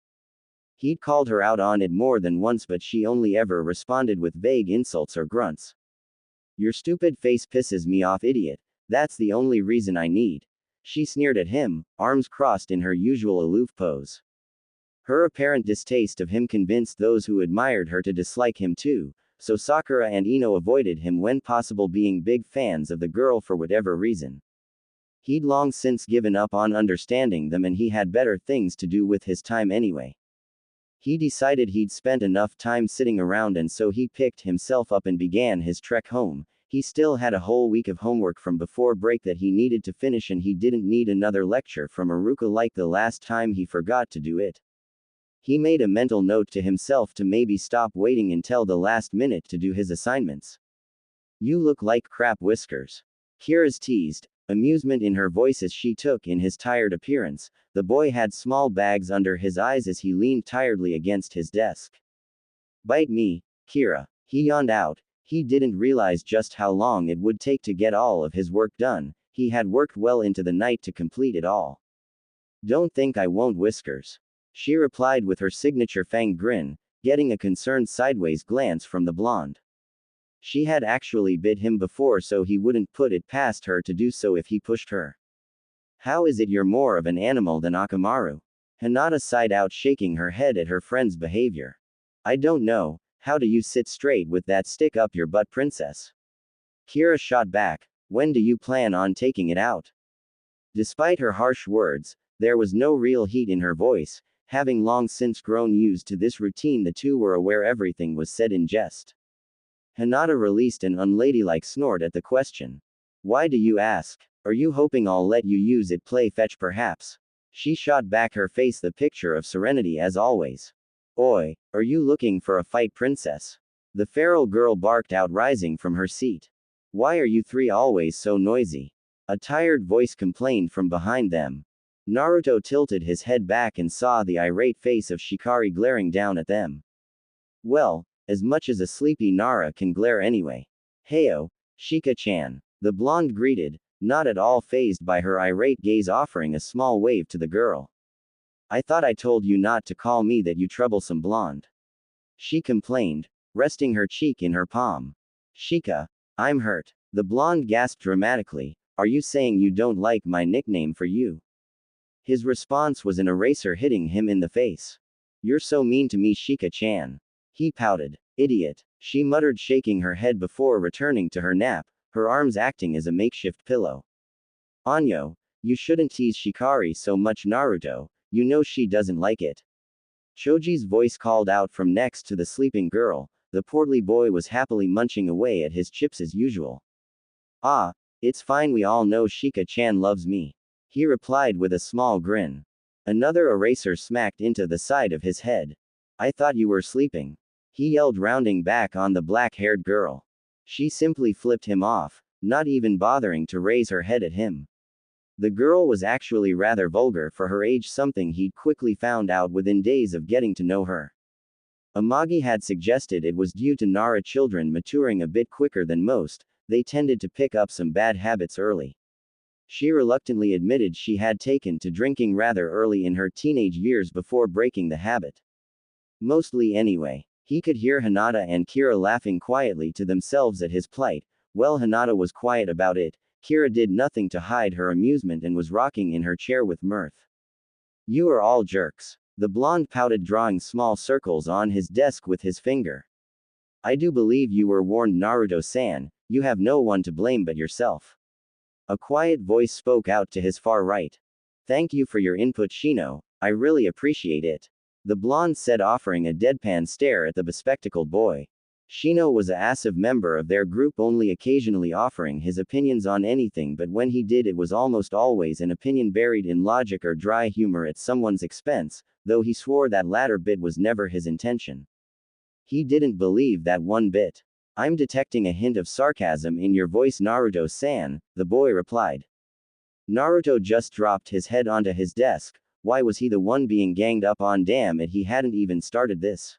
He'd called her out on it more than once, but she only ever responded with vague insults or grunts. "Your stupid face pisses me off, idiot. That's the only reason I need." She sneered at him, arms crossed in her usual aloof pose. Her apparent distaste of him convinced those who admired her to dislike him too, so Sakura and Ino avoided him when possible, being big fans of the girl for whatever reason. He'd long since given up on understanding them, and he had better things to do with his time anyway. He decided he'd spent enough time sitting around, and so he picked himself up and began his trek home. He still had a whole week of homework from before break that he needed to finish, and he didn't need another lecture from Aruka like the last time he forgot to do it. He made a mental note to himself to maybe stop waiting until the last minute to do his assignments. "You look like crap, Whiskers." Kira's teased, amusement in her voice as she took in his tired appearance. The boy had small bags under his eyes as he leaned tiredly against his desk. "Bite me, Kira." He yawned out. He didn't realize just how long it would take to get all of his work done. He had worked well into the night to complete it all. "Don't think I won't, Whiskers," she replied with her signature fanged grin, getting a concerned sideways glance from the blonde. She had actually bit him before, so he wouldn't put it past her to do so if he pushed her. "How is it you're more of an animal than Akamaru?" Hinata sighed out, shaking her head at her friend's behavior. "I don't know. How do you sit straight with that stick up your butt, princess?" Kira shot back. "When do you plan on taking it out?" Despite her harsh words, there was no real heat in her voice. Having long since grown used to this routine, the two were aware everything was said in jest. Hinata released an unladylike snort at the question. "Why do you ask? Are you hoping I'll let you use it play fetch perhaps?" She shot back, her face the picture of serenity as always. "Oi, are you looking for a fight, princess?" The feral girl barked out, rising from her seat. "Why are you three always so noisy?" a tired voice complained from behind them. Naruto tilted his head back and saw the irate face of Shikari glaring down at them. "Well, as much as a sleepy Nara can glare anyway." "Heyo, Shika-chan." The blonde greeted, not at all fazed by her irate gaze, offering a small wave to the girl. "I thought I told you not to call me that, you troublesome blonde," she complained, resting her cheek in her palm. "Shika, I'm hurt." The blonde gasped dramatically. "Are you saying you don't like my nickname for you?" His response was an eraser hitting him in the face. "You're so mean to me, Shika-chan." He pouted. "Idiot," she muttered, shaking her head before returning to her nap, her arms acting as a makeshift pillow. "Anyo, you shouldn't tease Shikari so much, Naruto. You know she doesn't like it." Choji's voice called out from next to the sleeping girl. The portly boy was happily munching away at his chips as usual. "Ah, it's fine, we all know Shika-chan loves me," he replied with a small grin. Another eraser smacked into the side of his head. "I thought you were sleeping," he yelled, rounding back on the black-haired girl. She simply flipped him off, not even bothering to raise her head at him. The girl was actually rather vulgar for her age, something he'd quickly found out within days of getting to know her. Amagi had suggested it was due to Nara children maturing a bit quicker than most. They tended to pick up some bad habits early. She reluctantly admitted she had taken to drinking rather early in her teenage years before breaking the habit. Mostly anyway. He could hear Hinata and Kira laughing quietly to themselves at his plight. Well, Hinata was quiet about it. Kira did nothing to hide her amusement and was rocking in her chair with mirth. "You are all jerks." The blonde pouted, drawing small circles on his desk with his finger. "I do believe you were warned, Naruto-san. You have no one to blame but yourself." A quiet voice spoke out to his far right. "Thank you for your input, Shino. I really appreciate it," the blonde said, offering a deadpan stare at the bespectacled boy. Shino was a passive member of their group, only occasionally offering his opinions on anything, but when he did, it was almost always an opinion buried in logic or dry humor at someone's expense, though he swore that latter bit was never his intention. He didn't believe that one bit. "I'm detecting a hint of sarcasm in your voice, Naruto-san," the boy replied. Naruto just dropped his head onto his desk, why was he the one being ganged up on? Damn it, he hadn't even started this.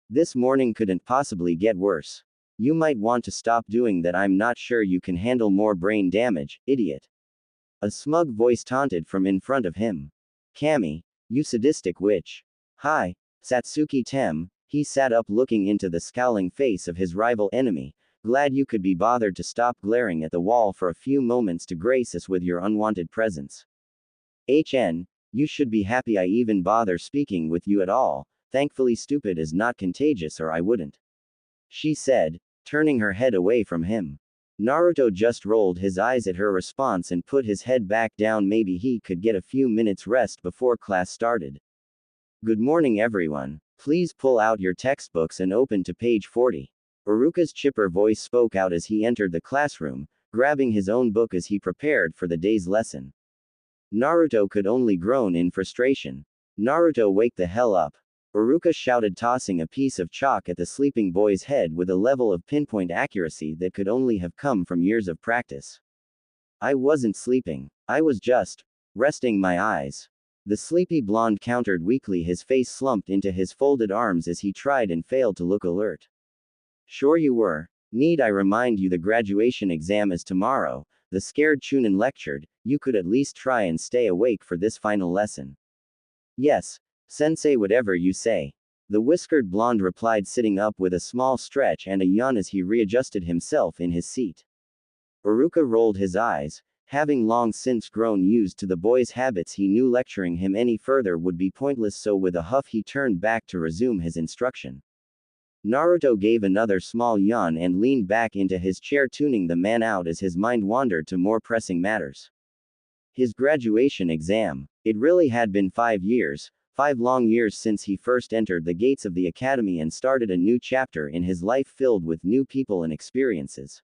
This morning couldn't possibly get worse. You might want to stop doing that. I'm not sure you can handle more brain damage, idiot. A smug voice taunted from in front of him. Kami, you sadistic witch. Hi, Satsuki Tem. He sat up looking into the scowling face of his rival enemy. Glad you could be bothered to stop glaring at the wall for a few moments to grace us with your unwanted presence. You should be happy I even bother speaking with you at all. Thankfully stupid is not contagious or I wouldn't. She said, turning her head away from him. Naruto just rolled his eyes at her response and put his head back down. Maybe he could get a few minutes rest before class started. Good morning everyone. Please pull out your textbooks and open to page 40. Uruka's chipper voice spoke out as he entered the classroom, grabbing his own book as he prepared for the day's lesson. Naruto could only groan in frustration. Naruto, wake the hell up. Uruka shouted, tossing a piece of chalk at the sleeping boy's head with a level of pinpoint accuracy that could only have come from years of practice. I wasn't sleeping. I was just resting my eyes. The sleepy blonde countered weakly, his face slumped into his folded arms as he tried and failed to look alert. Sure you were. Need I remind you the graduation exam is tomorrow? The scared Chunin lectured. You could at least try and stay awake for this final lesson. Yes, sensei, whatever you say. The whiskered blonde replied, sitting up with a small stretch and a yawn as he readjusted himself in his seat. Uruka rolled his eyes. Having long since grown used to the boy's habits, he knew lecturing him any further would be pointless, so with a huff he turned back to resume his instruction. Naruto gave another small yawn and leaned back into his chair, tuning the man out as his mind wandered to more pressing matters. His graduation exam. It really had been 5 years, 5 long years since he first entered the gates of the academy and started a new chapter in his life filled with new people and experiences.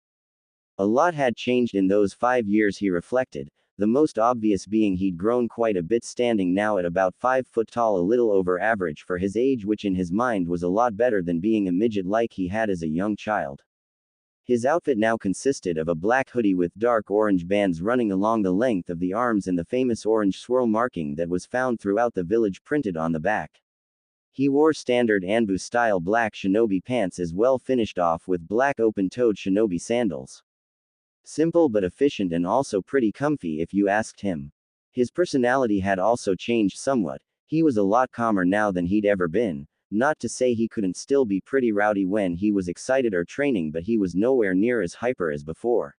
A lot had changed in those 5 years, he reflected, the most obvious being he'd grown quite a bit, standing now at about 5 foot tall, a little over average for his age, which in his mind was a lot better than being a midget like he had as a young child. His outfit now consisted of a black hoodie with dark orange bands running along the length of the arms and the famous orange swirl marking that was found throughout the village printed on the back. He wore standard Anbu-style black shinobi pants as well, finished off with black open-toed shinobi sandals. Simple but efficient and also pretty comfy if you asked him. His personality had also changed somewhat. He was a lot calmer now than he'd ever been. Not to say he couldn't still be pretty rowdy when he was excited or training, but he was nowhere near as hyper as before.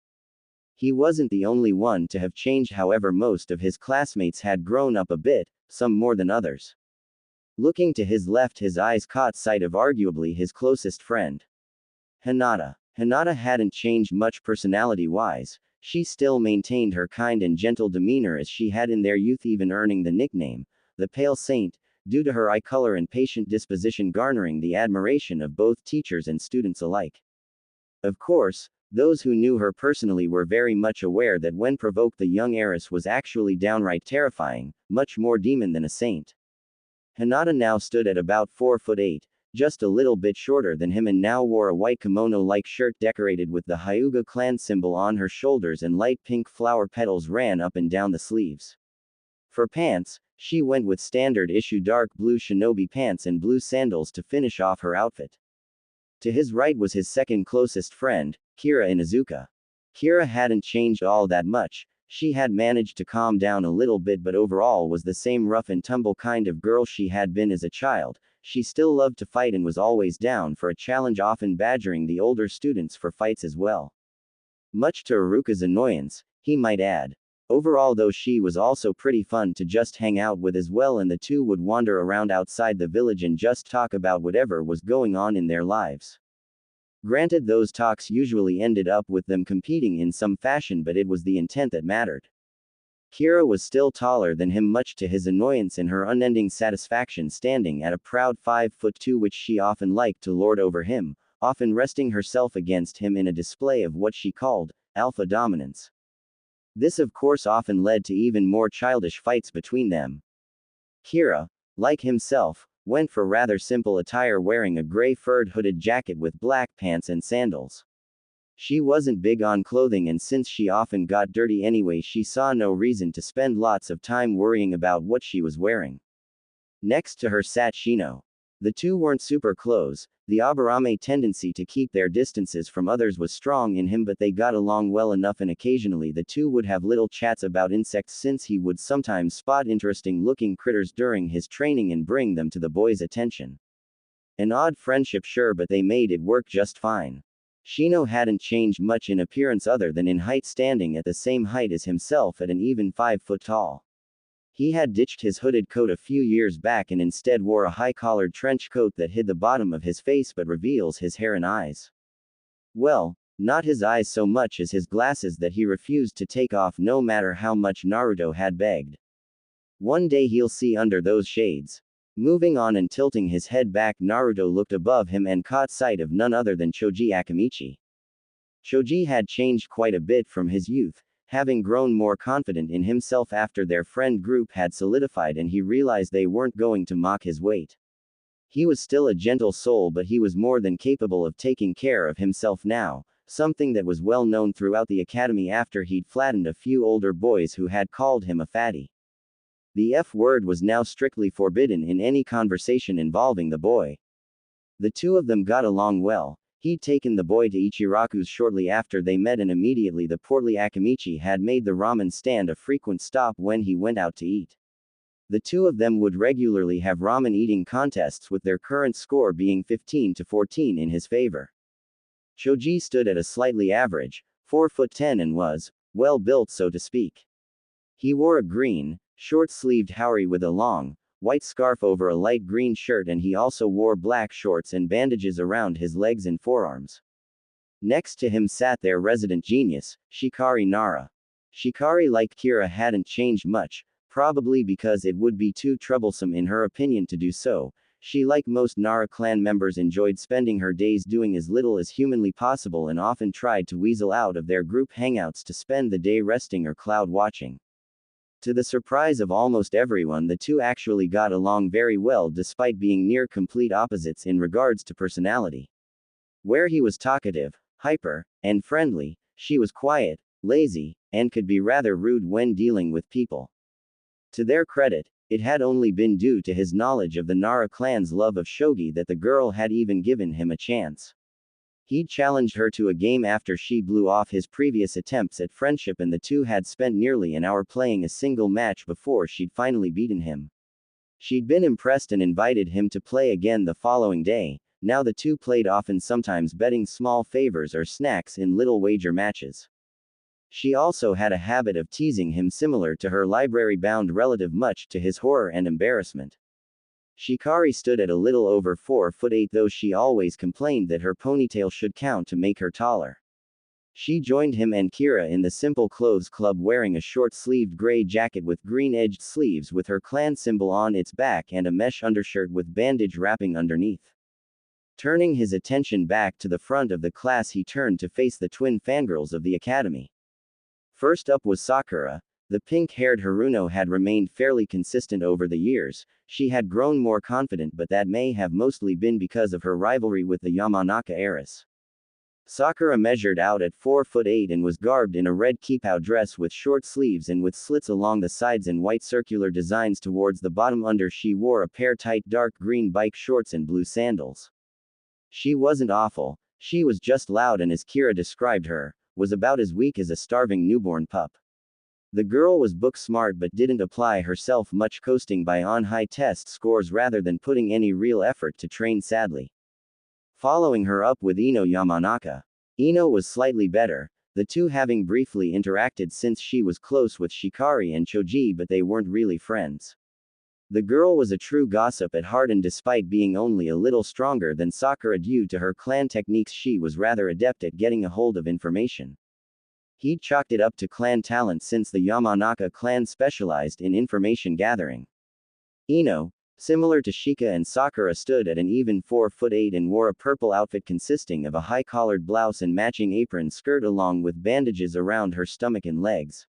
He wasn't the only one to have changed, however. Most of his classmates had grown up a bit, some more than others. Looking to his left, his eyes caught sight of arguably his closest friend. Hinata. Hinata hadn't changed much personality-wise. She still maintained her kind and gentle demeanor as she had in their youth, even earning the nickname, the Pale Saint, due to her eye color and patient disposition, garnering the admiration of both teachers and students alike. Of course, those who knew her personally were very much aware that when provoked, the young heiress was actually downright terrifying, much more demon than a saint. Hinata now stood at about 4'8", just a little bit shorter than him, and now wore a white kimono-like shirt decorated with the Hyuga clan symbol on her shoulders, and light pink flower petals ran up and down the sleeves. For pants, she went with standard issue dark blue shinobi pants and blue sandals to finish off her outfit. To his right was his second closest friend, Kira Inuzuka. Kira hadn't changed all that much. She had managed to calm down a little bit, but overall was the same rough and tumble kind of girl she had been as a child. She still loved to fight and was always down for a challenge, often badgering the older students for fights as well. Much to Uruka's annoyance, he might add. Overall though, she was also pretty fun to just hang out with as well, and the two would wander around outside the village and just talk about whatever was going on in their lives. Granted, those talks usually ended up with them competing in some fashion, but it was the intent that mattered. Kira was still taller than him, much to his annoyance and her unending satisfaction, standing at a proud 5'2", which she often liked to lord over him, often resting herself against him in a display of what she called alpha dominance. This of course often led to even more childish fights between them. Kira, like himself, went for rather simple attire, wearing a gray furred hooded jacket with black pants and sandals. She wasn't big on clothing, and since she often got dirty anyway, she saw no reason to spend lots of time worrying about what she was wearing. Next to her sat Shino. The two weren't super close. The Aburame tendency to keep their distances from others was strong in him, but they got along well enough, and occasionally the two would have little chats about insects, since he would sometimes spot interesting looking critters during his training and bring them to the boy's attention. An odd friendship, sure, but they made it work just fine. Shino hadn't changed much in appearance other than in height, standing at the same height as himself at an even 5 foot tall. He had ditched his hooded coat a few years back and instead wore a high-collared trench coat that hid the bottom of his face but reveals his hair and eyes. Well, not his eyes so much as his glasses that he refused to take off no matter how much Naruto had begged. One day he'll see under those shades. Moving on and tilting his head back, Naruto looked above him and caught sight of none other than Choji Akamichi. Choji had changed quite a bit from his youth, having grown more confident in himself after their friend group had solidified and he realized they weren't going to mock his weight. He was still a gentle soul, but he was more than capable of taking care of himself now, something that was well known throughout the academy after he'd flattened a few older boys who had called him a fatty. The F word was now strictly forbidden in any conversation involving the boy. The two of them got along well. He'd taken the boy to Ichiraku's shortly after they met, and immediately the portly Akamichi had made the ramen stand a frequent stop when he went out to eat. The two of them would regularly have ramen eating contests, with their current score being 15-14 in his favor. Choji stood at a slightly average 4'10" and was well built, so to speak. He wore a green, short-sleeved haori with a long, white scarf over a light green shirt, and he also wore black shorts and bandages around his legs and forearms. Next to him sat their resident genius, Shikari Nara. Shikari, like Kira, hadn't changed much, probably because it would be too troublesome in her opinion to do so. She, like most Nara clan members, enjoyed spending her days doing as little as humanly possible and often tried to weasel out of their group hangouts to spend the day resting or cloud watching. To the surprise of almost everyone, the two actually got along very well despite being near complete opposites in regards to personality. Where he was talkative, hyper, and friendly, she was quiet, lazy, and could be rather rude when dealing with people. To their credit, it had only been due to his knowledge of the Nara clan's love of shogi that the girl had even given him a chance. He'd challenged her to a game after she blew off his previous attempts at friendship, and the two had spent nearly an hour playing a single match before she'd finally beaten him. She'd been impressed and invited him to play again the following day. Now the two played often, sometimes betting small favors or snacks in little wager matches. She also had a habit of teasing him, similar to her library-bound relative, much to his horror and embarrassment. Shikari stood at a little over 4'8", though she always complained that her ponytail should count to make her taller. She joined him and Kira in the Simple Clothes Club, wearing a short-sleeved gray jacket with green-edged sleeves with her clan symbol on its back and a mesh undershirt with bandage wrapping underneath. Turning his attention back to the front of the class, he turned to face the twin fangirls of the academy. First up was Sakura. The pink-haired Haruno had remained fairly consistent over the years. She had grown more confident, but that may have mostly been because of her rivalry with the Yamanaka heiress. Sakura measured out at 4'8" and was garbed in a red kippou dress with short sleeves and with slits along the sides and white circular designs towards the bottom. Under she wore a pair tight dark green bike shorts and blue sandals. She wasn't awful, she was just loud, and as Kira described her, was about as weak as a starving newborn pup. The girl was book smart but didn't apply herself much, coasting by on high test scores rather than putting any real effort to train, sadly. Following her up with Ino Yamanaka. Ino was slightly better, the two having briefly interacted since she was close with Shikari and Choji, but they weren't really friends. The girl was a true gossip at heart, and despite being only a little stronger than Sakura due to her clan techniques, she was rather adept at getting a hold of information. He'd chalked it up to clan talent since the Yamanaka clan specialized in information gathering. Ino, similar to Shika and Sakura, stood at an even 4'8" and wore a purple outfit consisting of a high-collared blouse and matching apron skirt along with bandages around her stomach and legs.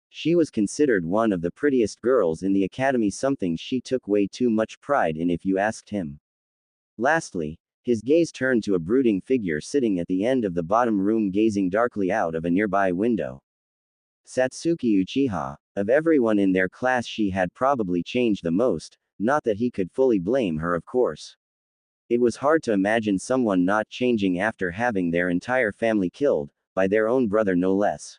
She was considered one of the prettiest girls in the academy, something she took way too much pride in if you asked him. Lastly, His gaze turned to a brooding figure sitting at the end of the bottom room gazing darkly out of a nearby window. Satsuki Uchiha. Of everyone in their class she had probably changed the most, not that he could fully blame her of course. It was hard to imagine someone not changing after having their entire family killed, by their own brother no less.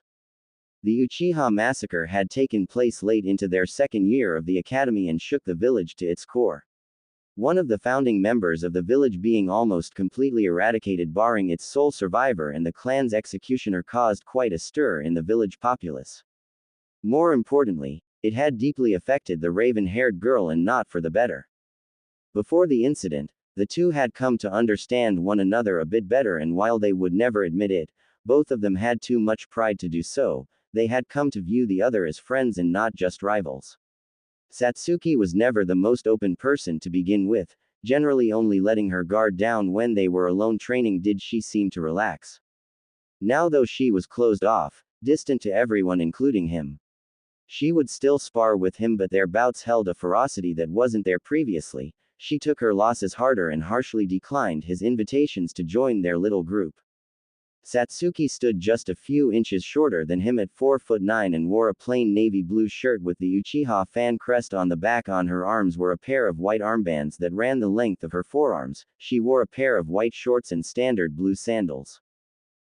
The Uchiha massacre had taken place late into their second year of the academy and shook the village to its core. One of the founding members of the village being almost completely eradicated barring its sole survivor and the clan's executioner caused quite a stir in the village populace. More importantly, it had deeply affected the raven-haired girl and not for the better. Before the incident, the two had come to understand one another a bit better and while they would never admit it, both of them had too much pride to do so, they had come to view the other as friends and not just rivals. Satsuki was never the most open person to begin with, generally only letting her guard down when they were alone training did she seem to relax. Now though she was closed off, distant to everyone including him. She would still spar with him but their bouts held a ferocity that wasn't there previously, she took her losses harder and harshly declined his invitations to join their little group. Satsuki stood just a few inches shorter than him at 4'9" and wore a plain navy blue shirt with the Uchiha fan crest on the back. On her arms were a pair of white armbands that ran the length of her forearms. She wore a pair of white shorts and standard blue sandals.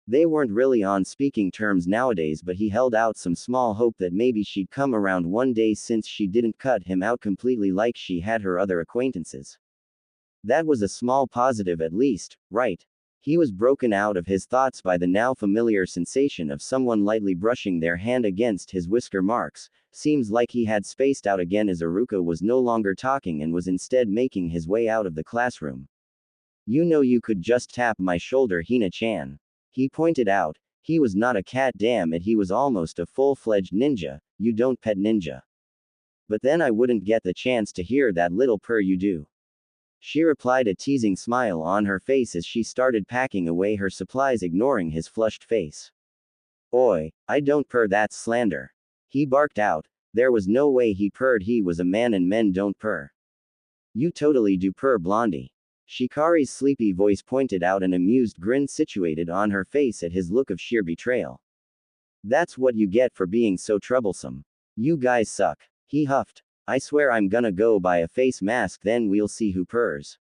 They weren't really on speaking terms nowadays but he held out some small hope that maybe she'd come around one day since she didn't cut him out completely like she had her other acquaintances. That was a small positive at least, right? He was broken out of his thoughts by the now familiar sensation of someone lightly brushing their hand against his whisker marks. Seems like he had spaced out again as Aruka was no longer talking and was instead making his way out of the classroom. You know you could just tap my shoulder Hina-chan. He pointed out. He was not a cat, damn it, he was almost a full-fledged ninja. You don't pet ninja. But then I wouldn't get the chance to hear that little purr you do. She replied, a teasing smile on her face as she started packing away her supplies, ignoring his flushed face. Oi, I don't purr, that's slander. He barked out. There was no way he purred, he was a man and men don't purr. You totally do purr, blondie. Shikari's sleepy voice pointed out, an amused grin situated on her face at his look of sheer betrayal. That's what you get for being so troublesome. You guys suck. He huffed. I swear I'm gonna go buy a face mask, then we'll see who purrs.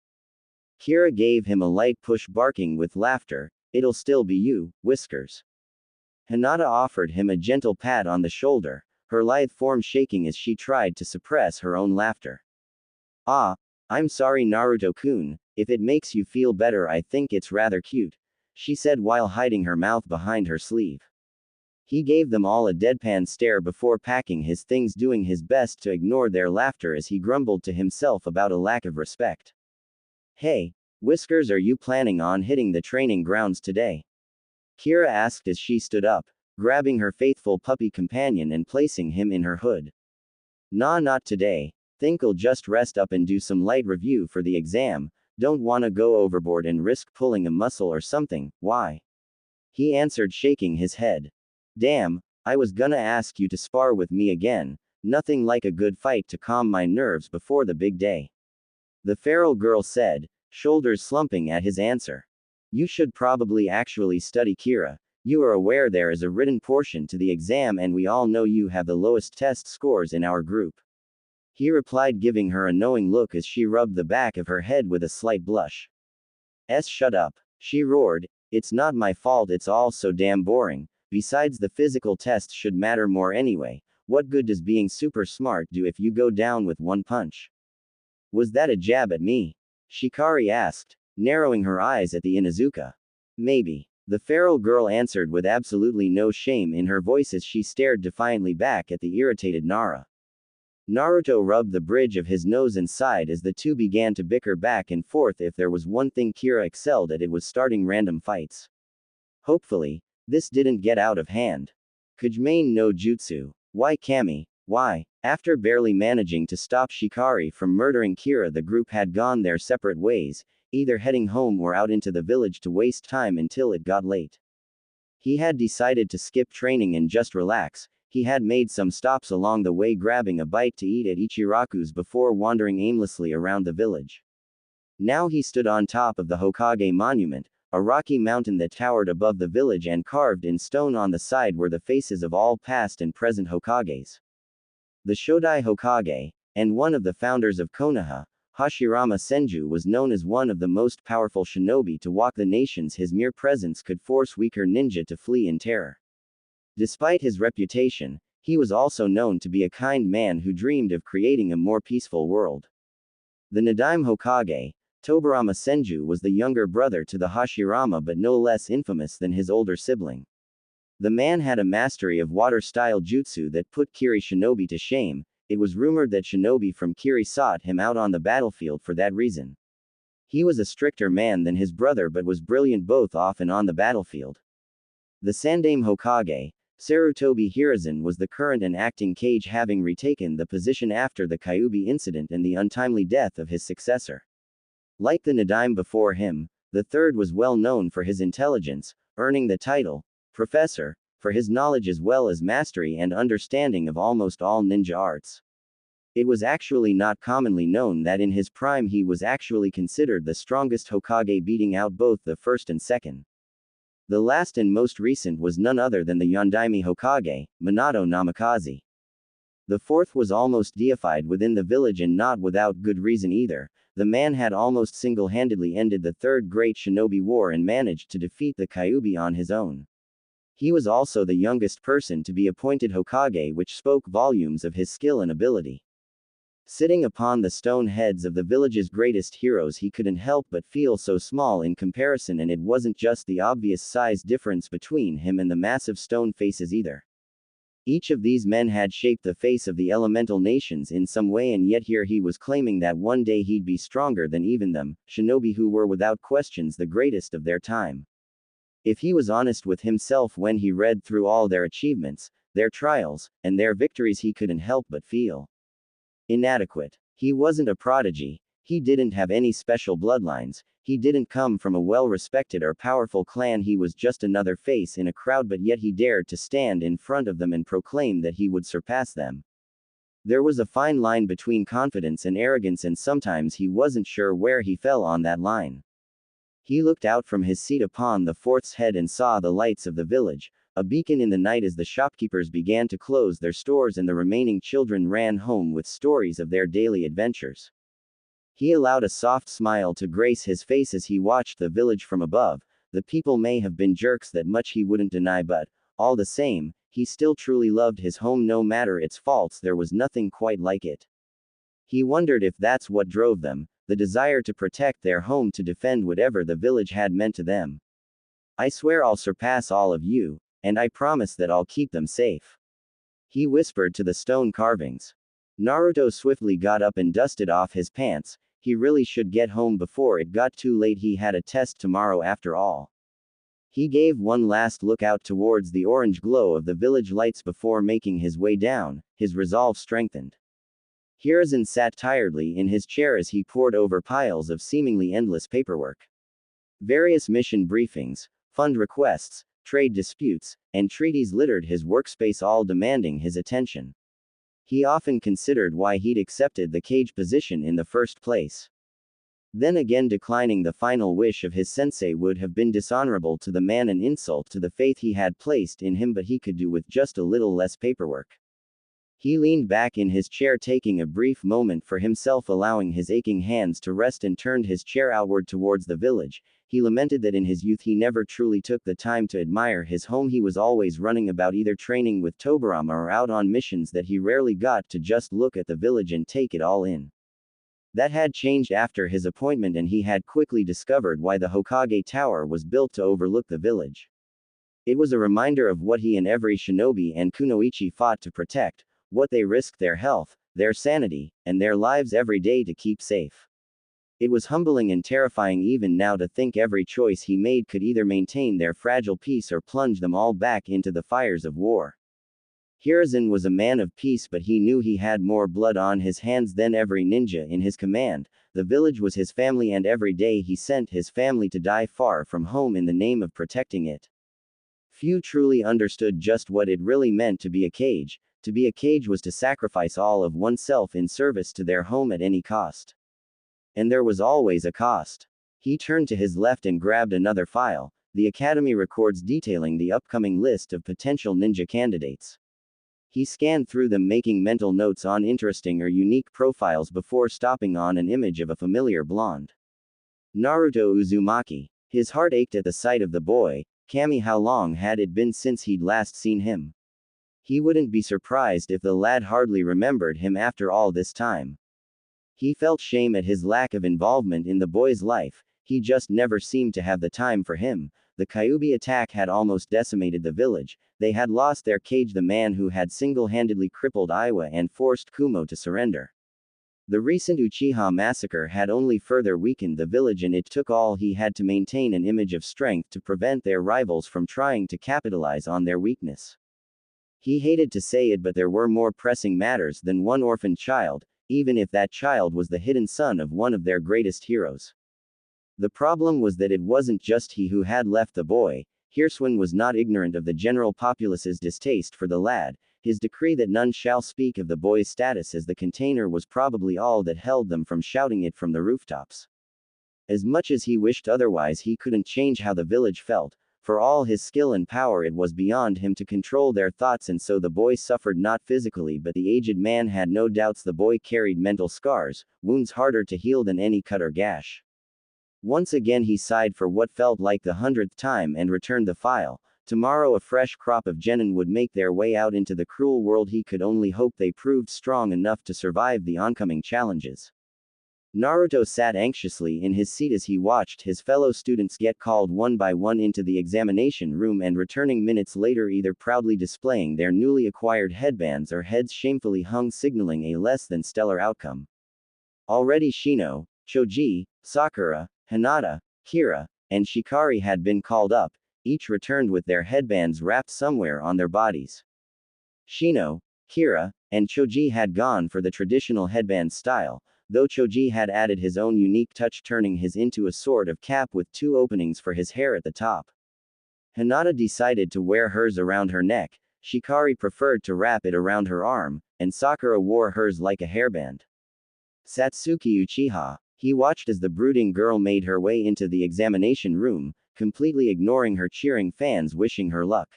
Kira gave him a light push, barking with laughter. It'll still be you, Whiskers. Hinata offered him a gentle pat on the shoulder, her lithe form shaking as she tried to suppress her own laughter. Ah, I'm sorry Naruto-kun, if it makes you feel better I think it's rather cute, she said while hiding her mouth behind her sleeve. He gave them all a deadpan stare before packing his things, doing his best to ignore their laughter as he grumbled to himself about a lack of respect. Hey, Whiskers, are you planning on hitting the training grounds today? Kira asked as she stood up, grabbing her faithful puppy companion and placing him in her hood. Nah, not today. Think I'll just rest up and do some light review for the exam. Don't wanna go overboard and risk pulling a muscle or something, why? He answered, shaking his head. Damn, I was gonna ask you to spar with me again, nothing like a good fight to calm my nerves before the big day. The feral girl said, shoulders slumping at his answer. You should probably actually study, Kira. You are aware there is a written portion to the exam and we all know you have the lowest test scores in our group. He replied, giving her a knowing look as she rubbed the back of her head with a slight blush. Shut up, she roared. It's not my fault, it's all so damn boring. Besides, the physical tests should matter more anyway. What good does being super smart do if you go down with one punch? Was that a jab at me? Shikari asked, narrowing her eyes at the Inuzuka. Maybe. The feral girl answered with absolutely no shame in her voice as she stared defiantly back at the irritated Nara. Naruto rubbed the bridge of his nose and sighed as the two began to bicker back and forth. If there was one thing Kira excelled at, it was starting random fights. Hopefully, this didn't get out of hand. Kujimane no Jutsu. Why Kami? Why? After barely managing to stop Shikari from murdering Kira, the group had gone their separate ways, either heading home or out into the village to waste time until it got late. He had decided to skip training and just relax. He had made some stops along the way, grabbing a bite to eat at Ichiraku's before wandering aimlessly around the village. Now he stood on top of the Hokage monument, a rocky mountain that towered above the village, and carved in stone on the side were the faces of all past and present Hokages. The Shodai Hokage, and one of the founders of Konoha, Hashirama Senju, was known as one of the most powerful shinobi to walk the nations. His mere presence could force weaker ninja to flee in terror. Despite his reputation, he was also known to be a kind man who dreamed of creating a more peaceful world. The Nadaime Hokage, Tobarama Senju, was the younger brother to the Hashirama but no less infamous than his older sibling. The man had a mastery of water-style jutsu that put Kiri Shinobi to shame. It was rumored that Shinobi from Kiri sought him out on the battlefield for that reason. He was a stricter man than his brother but was brilliant both off and on the battlefield. The Sandaime Hokage, Sarutobi Hiruzen, was the current and acting Kage, having retaken the position after the Kyuubi incident and the untimely death of his successor. Like the Nadaime before him, the third was well known for his intelligence, earning the title Professor, for his knowledge as well as mastery and understanding of almost all ninja arts. It was actually not commonly known that in his prime he was actually considered the strongest Hokage, beating out both the first and second. The last and most recent was none other than the Yondaime Hokage, Minato Namikaze. The fourth was almost deified within the village, and not without good reason either. The man had almost single-handedly ended the Third Great Shinobi War and managed to defeat the Kyuubi on his own. He was also the youngest person to be appointed Hokage, which spoke volumes of his skill and ability. Sitting upon the stone heads of the village's greatest heroes, he couldn't help but feel so small in comparison, and it wasn't just the obvious size difference between him and the massive stone faces either. Each of these men had shaped the face of the elemental nations in some way, and yet here he was claiming that one day he'd be stronger than even them, shinobi who were without questions the greatest of their time. If he was honest with himself when he read through all their achievements, their trials, and their victories, he couldn't help but feel inadequate. He wasn't a prodigy, he didn't have any special bloodlines, he didn't come from a well-respected or powerful clan, he was just another face in a crowd, but yet he dared to stand in front of them and proclaim that he would surpass them. There was a fine line between confidence and arrogance, and sometimes he wasn't sure where he fell on that line. He looked out from his seat upon the fourth's head and saw the lights of the village, a beacon in the night, as the shopkeepers began to close their stores and the remaining children ran home with stories of their daily adventures. He allowed a soft smile to grace his face as he watched the village from above. The people may have been jerks, that much he wouldn't deny, but, all the same, he still truly loved his home no matter its faults. There was nothing quite like it. He wondered if that's what drove them, the desire to protect their home, to defend whatever the village had meant to them. "I swear I'll surpass all of you, and I promise that I'll keep them safe," he whispered to the stone carvings. Naruto swiftly got up and dusted off his pants. He really should get home before it got too late. He had a test tomorrow after all. He gave one last look out towards the orange glow of the village lights before making his way down, his resolve strengthened. Hiruzen sat tiredly in his chair as he pored over piles of seemingly endless paperwork. Various mission briefings, fund requests, trade disputes, and treaties littered his workspace, all demanding his attention. He often considered why he'd accepted the Kage position in the first place. Then again, declining the final wish of his sensei would have been dishonorable to the man, an insult to the faith he had placed in him, but he could do with just a little less paperwork. He leaned back in his chair, taking a brief moment for himself, allowing his aching hands to rest, and turned his chair outward towards the village. He lamented that in his youth he never truly took the time to admire his home. He was always running about, either training with Tobarama or out on missions, that he rarely got to just look at the village and take it all in. That had changed after his appointment, and he had quickly discovered why the Hokage Tower was built to overlook the village. It was a reminder of what he and every shinobi and kunoichi fought to protect, what they risked their health, their sanity, and their lives every day to keep safe. It was humbling and terrifying even now to think every choice he made could either maintain their fragile peace or plunge them all back into the fires of war. Hiruzen was a man of peace, but he knew he had more blood on his hands than every ninja in his command. The village was his family, and every day he sent his family to die far from home in the name of protecting it. Few truly understood just what it really meant to be a Kage. To be a Kage was to sacrifice all of oneself in service to their home at any cost. And there was always a cost. He turned to his left and grabbed another file, the Academy records detailing the upcoming list of potential ninja candidates. He scanned through them, making mental notes on interesting or unique profiles before stopping on an image of a familiar blonde. Naruto Uzumaki. His heart ached at the sight of the boy. Kami, how long had it been since he'd last seen him? He wouldn't be surprised if the lad hardly remembered him after all this time. He felt shame at his lack of involvement in the boy's life, he just never seemed to have the time for him. The Kyuubi attack had almost decimated the village, they had lost their Kage, the man who had single-handedly crippled Iwa and forced Kumo to surrender. The recent Uchiha massacre had only further weakened the village, and it took all he had to maintain an image of strength to prevent their rivals from trying to capitalize on their weakness. He hated to say it, but there were more pressing matters than one orphaned child, even if that child was the hidden son of one of their greatest heroes. The problem was that it wasn't just he who had left the boy. Hirswen was not ignorant of the general populace's distaste for the lad. His decree that none shall speak of the boy's status as the container was probably all that held them from shouting it from the rooftops. As much as he wished otherwise, he couldn't change how the village felt. For all his skill and power, it was beyond him to control their thoughts, and so the boy suffered not physically, but the aged man had no doubts the boy carried mental scars, wounds harder to heal than any cut or gash. Once again he sighed for what felt like the 100th time and returned the file. Tomorrow a fresh crop of genin would make their way out into the cruel world. He could only hope they proved strong enough to survive the oncoming challenges. Naruto sat anxiously in his seat as he watched his fellow students get called one by one into the examination room and returning minutes later, either proudly displaying their newly acquired headbands or heads shamefully hung, signaling a less than stellar outcome. Already Shino, Choji, Sakura, Hinata, Kira, and Shikari had been called up, each returned with their headbands wrapped somewhere on their bodies. Shino, Kira, and Choji had gone for the traditional headband style, though Choji had added his own unique touch, turning his into a sort of cap with two openings for his hair at the top. Hinata decided to wear hers around her neck, Shikari preferred to wrap it around her arm, and Sakura wore hers like a hairband. Satsuki Uchiha. He watched as the brooding girl made her way into the examination room, completely ignoring her cheering fans wishing her luck.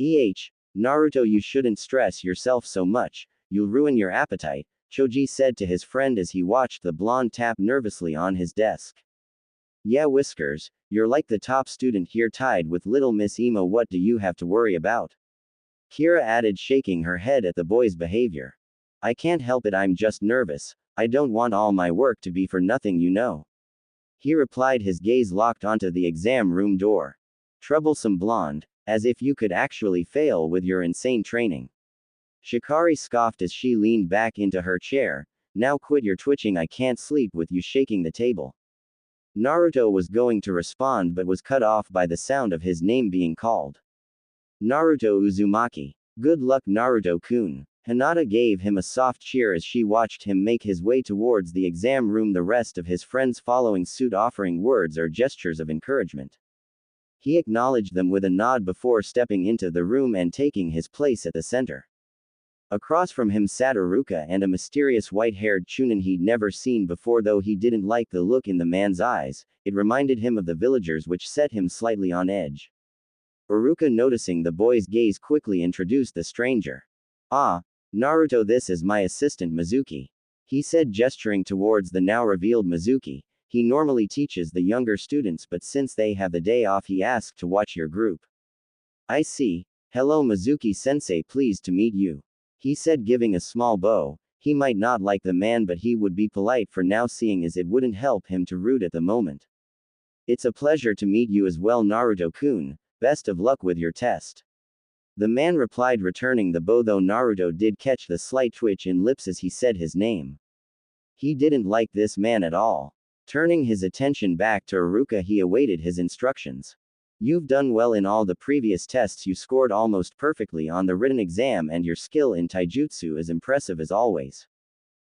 Naruto, you shouldn't stress yourself so much, you'll ruin your appetite, Choji said to his friend as he watched the blonde tap nervously on his desk. Yeah, Whiskers, you're like the top student here tied with little Miss Emo, what do you have to worry about? Kira added, shaking her head at the boy's behavior. I can't help it, I'm just nervous. I don't want all my work to be for nothing, you know. He replied, his gaze locked onto the exam room door. Troublesome blonde, as if you could actually fail with your insane training. Shikari scoffed as she leaned back into her chair. Now quit your twitching, I can't sleep with you shaking the table. Naruto was going to respond but was cut off by the sound of his name being called. Naruto Uzumaki. Good luck, Naruto-kun. Hinata gave him a soft cheer as she watched him make his way towards the exam room, the rest of his friends following suit, offering words or gestures of encouragement. He acknowledged them with a nod before stepping into the room and taking his place at the center. Across from him sat Iruka and a mysterious white-haired chunin he'd never seen before. Though he didn't like the look in the man's eyes, it reminded him of the villagers, which set him slightly on edge. Iruka, noticing the boy's gaze, quickly introduced the stranger. Ah, Naruto, this is my assistant Mizuki, he said, gesturing towards the now revealed Mizuki. He normally teaches the younger students, but since they have the day off, he asked to watch your group. I see. Hello Mizuki-sensei, pleased to meet you, he said, giving a small bow. He might not like the man, but he would be polite for now, seeing as it wouldn't help him to root at the moment. It's a pleasure to meet you as well, Naruto-kun. Best of luck with your test. The man replied, returning the bow, though Naruto did catch the slight twitch in lips as he said his name. He didn't like this man at all. Turning his attention back to Iruka, he awaited his instructions. You've done well in all the previous tests, you scored almost perfectly on the written exam, and your skill in taijutsu is impressive as always.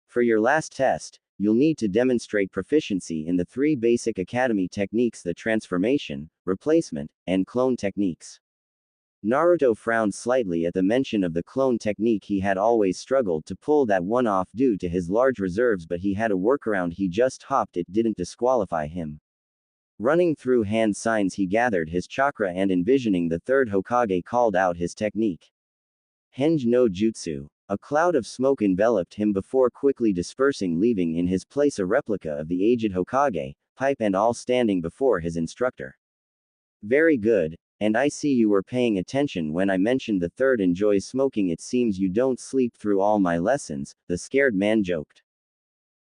For your last test, you'll need to demonstrate proficiency in the 3 basic academy techniques: the transformation, replacement, and clone techniques. Naruto frowned slightly at the mention of the clone technique. He had always struggled to pull that one off due to his large reserves, but he had a workaround. He just hopped. It didn't disqualify him. Running through hand signs, he gathered his chakra and envisioning the third Hokage called out his technique. Henge no Jutsu. A cloud of smoke enveloped him before quickly dispersing, leaving in his place a replica of the aged Hokage, pipe and all, standing before his instructor. Very good, and I see you were paying attention when I mentioned the third enjoys smoking. It seems you don't sleep through all my lessons, the scared man joked.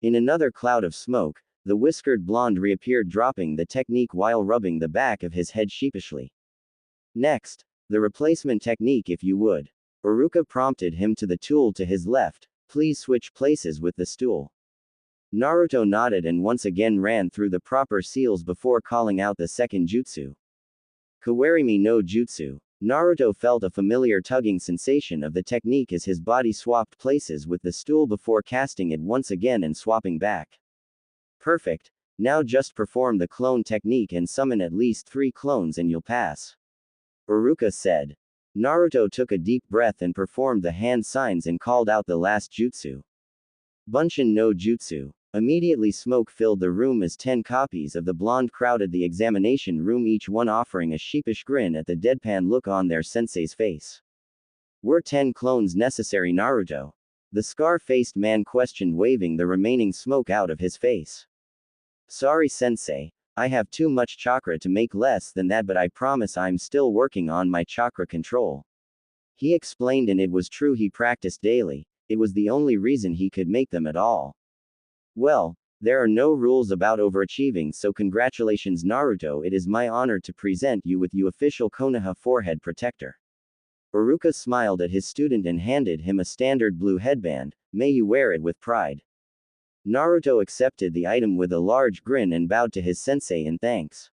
In another cloud of smoke, the whiskered blonde reappeared, dropping the technique while rubbing the back of his head sheepishly. Next, the replacement technique, if you would. Iruka prompted him to the tool to his left. Please switch places with the stool. Naruto nodded and once again ran through the proper seals before calling out the second jutsu. Kawarimi no Jutsu. Naruto felt a familiar tugging sensation of the technique as his body swapped places with the stool before casting it once again and swapping back. Perfect. Now just perform the clone technique and summon at least 3 clones and you'll pass. Iruka said. Naruto took a deep breath and performed the hand signs and called out the last jutsu. Bunshin no Jutsu. Immediately smoke filled the room as 10 copies of the blonde crowded the examination room, each one offering a sheepish grin at the deadpan look on their sensei's face. Were 10 clones necessary, Naruto? The scar-faced man questioned, waving the remaining smoke out of his face. Sorry sensei, I have too much chakra to make less than that, but I promise I'm still working on my chakra control. He explained, and it was true, he practiced daily. It was the only reason he could make them at all. Well, there are no rules about overachieving, so congratulations Naruto, it is my honor to present you with your official Konoha forehead protector. Iruka smiled at his student and handed him a standard blue headband. May you wear it with pride. Naruto accepted the item with a large grin and bowed to his sensei in thanks.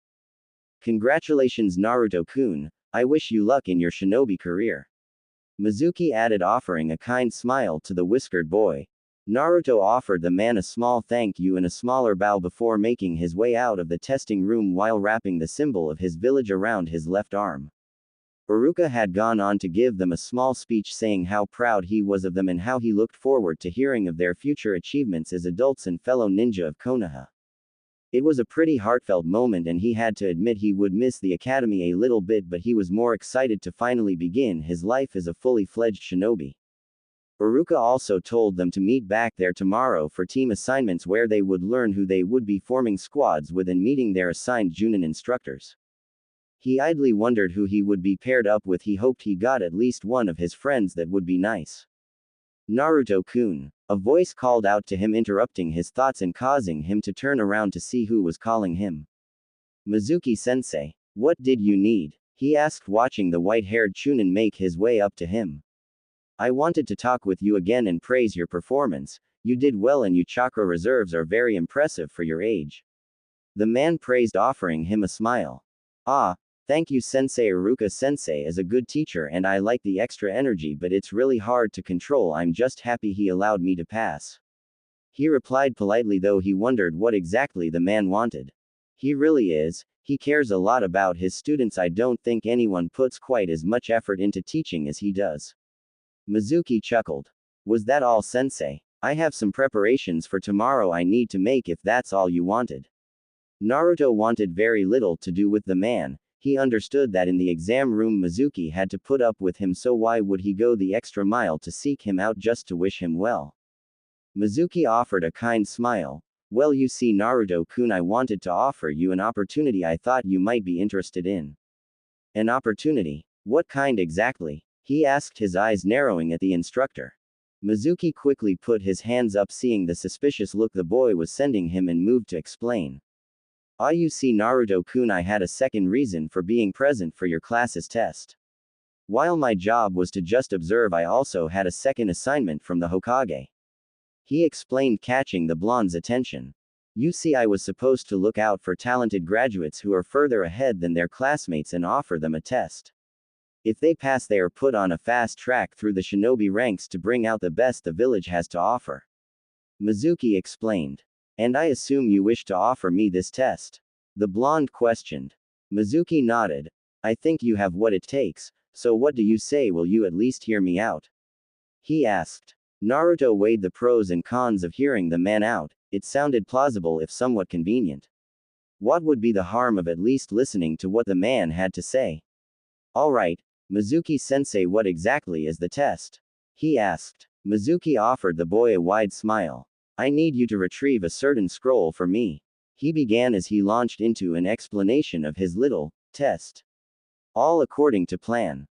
Congratulations Naruto-kun, I wish you luck in your shinobi career. Mizuki added, offering a kind smile to the whiskered boy. Naruto offered the man a small thank you and a smaller bow before making his way out of the testing room while wrapping the symbol of his village around his left arm. Iruka had gone on to give them a small speech saying how proud he was of them and how he looked forward to hearing of their future achievements as adults and fellow ninja of Konoha. It was a pretty heartfelt moment, and he had to admit he would miss the academy a little bit, but he was more excited to finally begin his life as a fully fledged shinobi. Iruka also told them to meet back there tomorrow for team assignments, where they would learn who they would be forming squads with and meeting their assigned Junin instructors. He idly wondered who he would be paired up with. He hoped he got at least one of his friends. That would be nice. Naruto-kun. A voice called out to him, interrupting his thoughts and causing him to turn around to see who was calling him. Mizuki-sensei. What did you need? He asked, watching the white-haired Chunin make his way up to him. I wanted to talk with you again and praise your performance. You did well and your chakra reserves are very impressive for your age. The man praised, offering him a smile. Ah, thank you Sensei. Iruka-sensei is a good teacher and I like the extra energy, but it's really hard to control. I'm just happy he allowed me to pass. He replied politely, though he wondered what exactly the man wanted. He really is. He cares a lot about his students. I don't think anyone puts quite as much effort into teaching as he does. Mizuki chuckled. Was that all, sensei? I have some preparations for tomorrow I need to make if that's all you wanted. Naruto wanted very little to do with the man. He understood that in the exam room Mizuki had to put up with him, so why would he go the extra mile to seek him out just to wish him well? Mizuki offered a kind smile. Well, you see Naruto-kun, I wanted to offer you an opportunity I thought you might be interested in. An opportunity? What kind exactly? He asked, his eyes narrowing at the instructor. Mizuki quickly put his hands up, seeing the suspicious look the boy was sending him, and moved to explain. Ah, you see Naruto-kun, I had a second reason for being present for your class's test. While my job was to just observe, I also had a second assignment from the Hokage. He explained, catching the blonde's attention. You see, I was supposed to look out for talented graduates who are further ahead than their classmates and offer them a test. If they pass, they are put on a fast track through the shinobi ranks to bring out the best the village has to offer. Mizuki explained. And I assume you wish to offer me this test? The blonde questioned. Mizuki nodded. I think you have what it takes, So what do you say, will you at least hear me out? He asked. Naruto weighed the pros and cons of hearing the man out. It sounded plausible if somewhat convenient. What would be the harm of at least listening to what the man had to say? Alright, Mizuki-sensei, what exactly is the test? He asked. Mizuki offered the boy a wide smile. I need you to retrieve a certain scroll for me. He began as he launched into an explanation of his little test. All according to plan.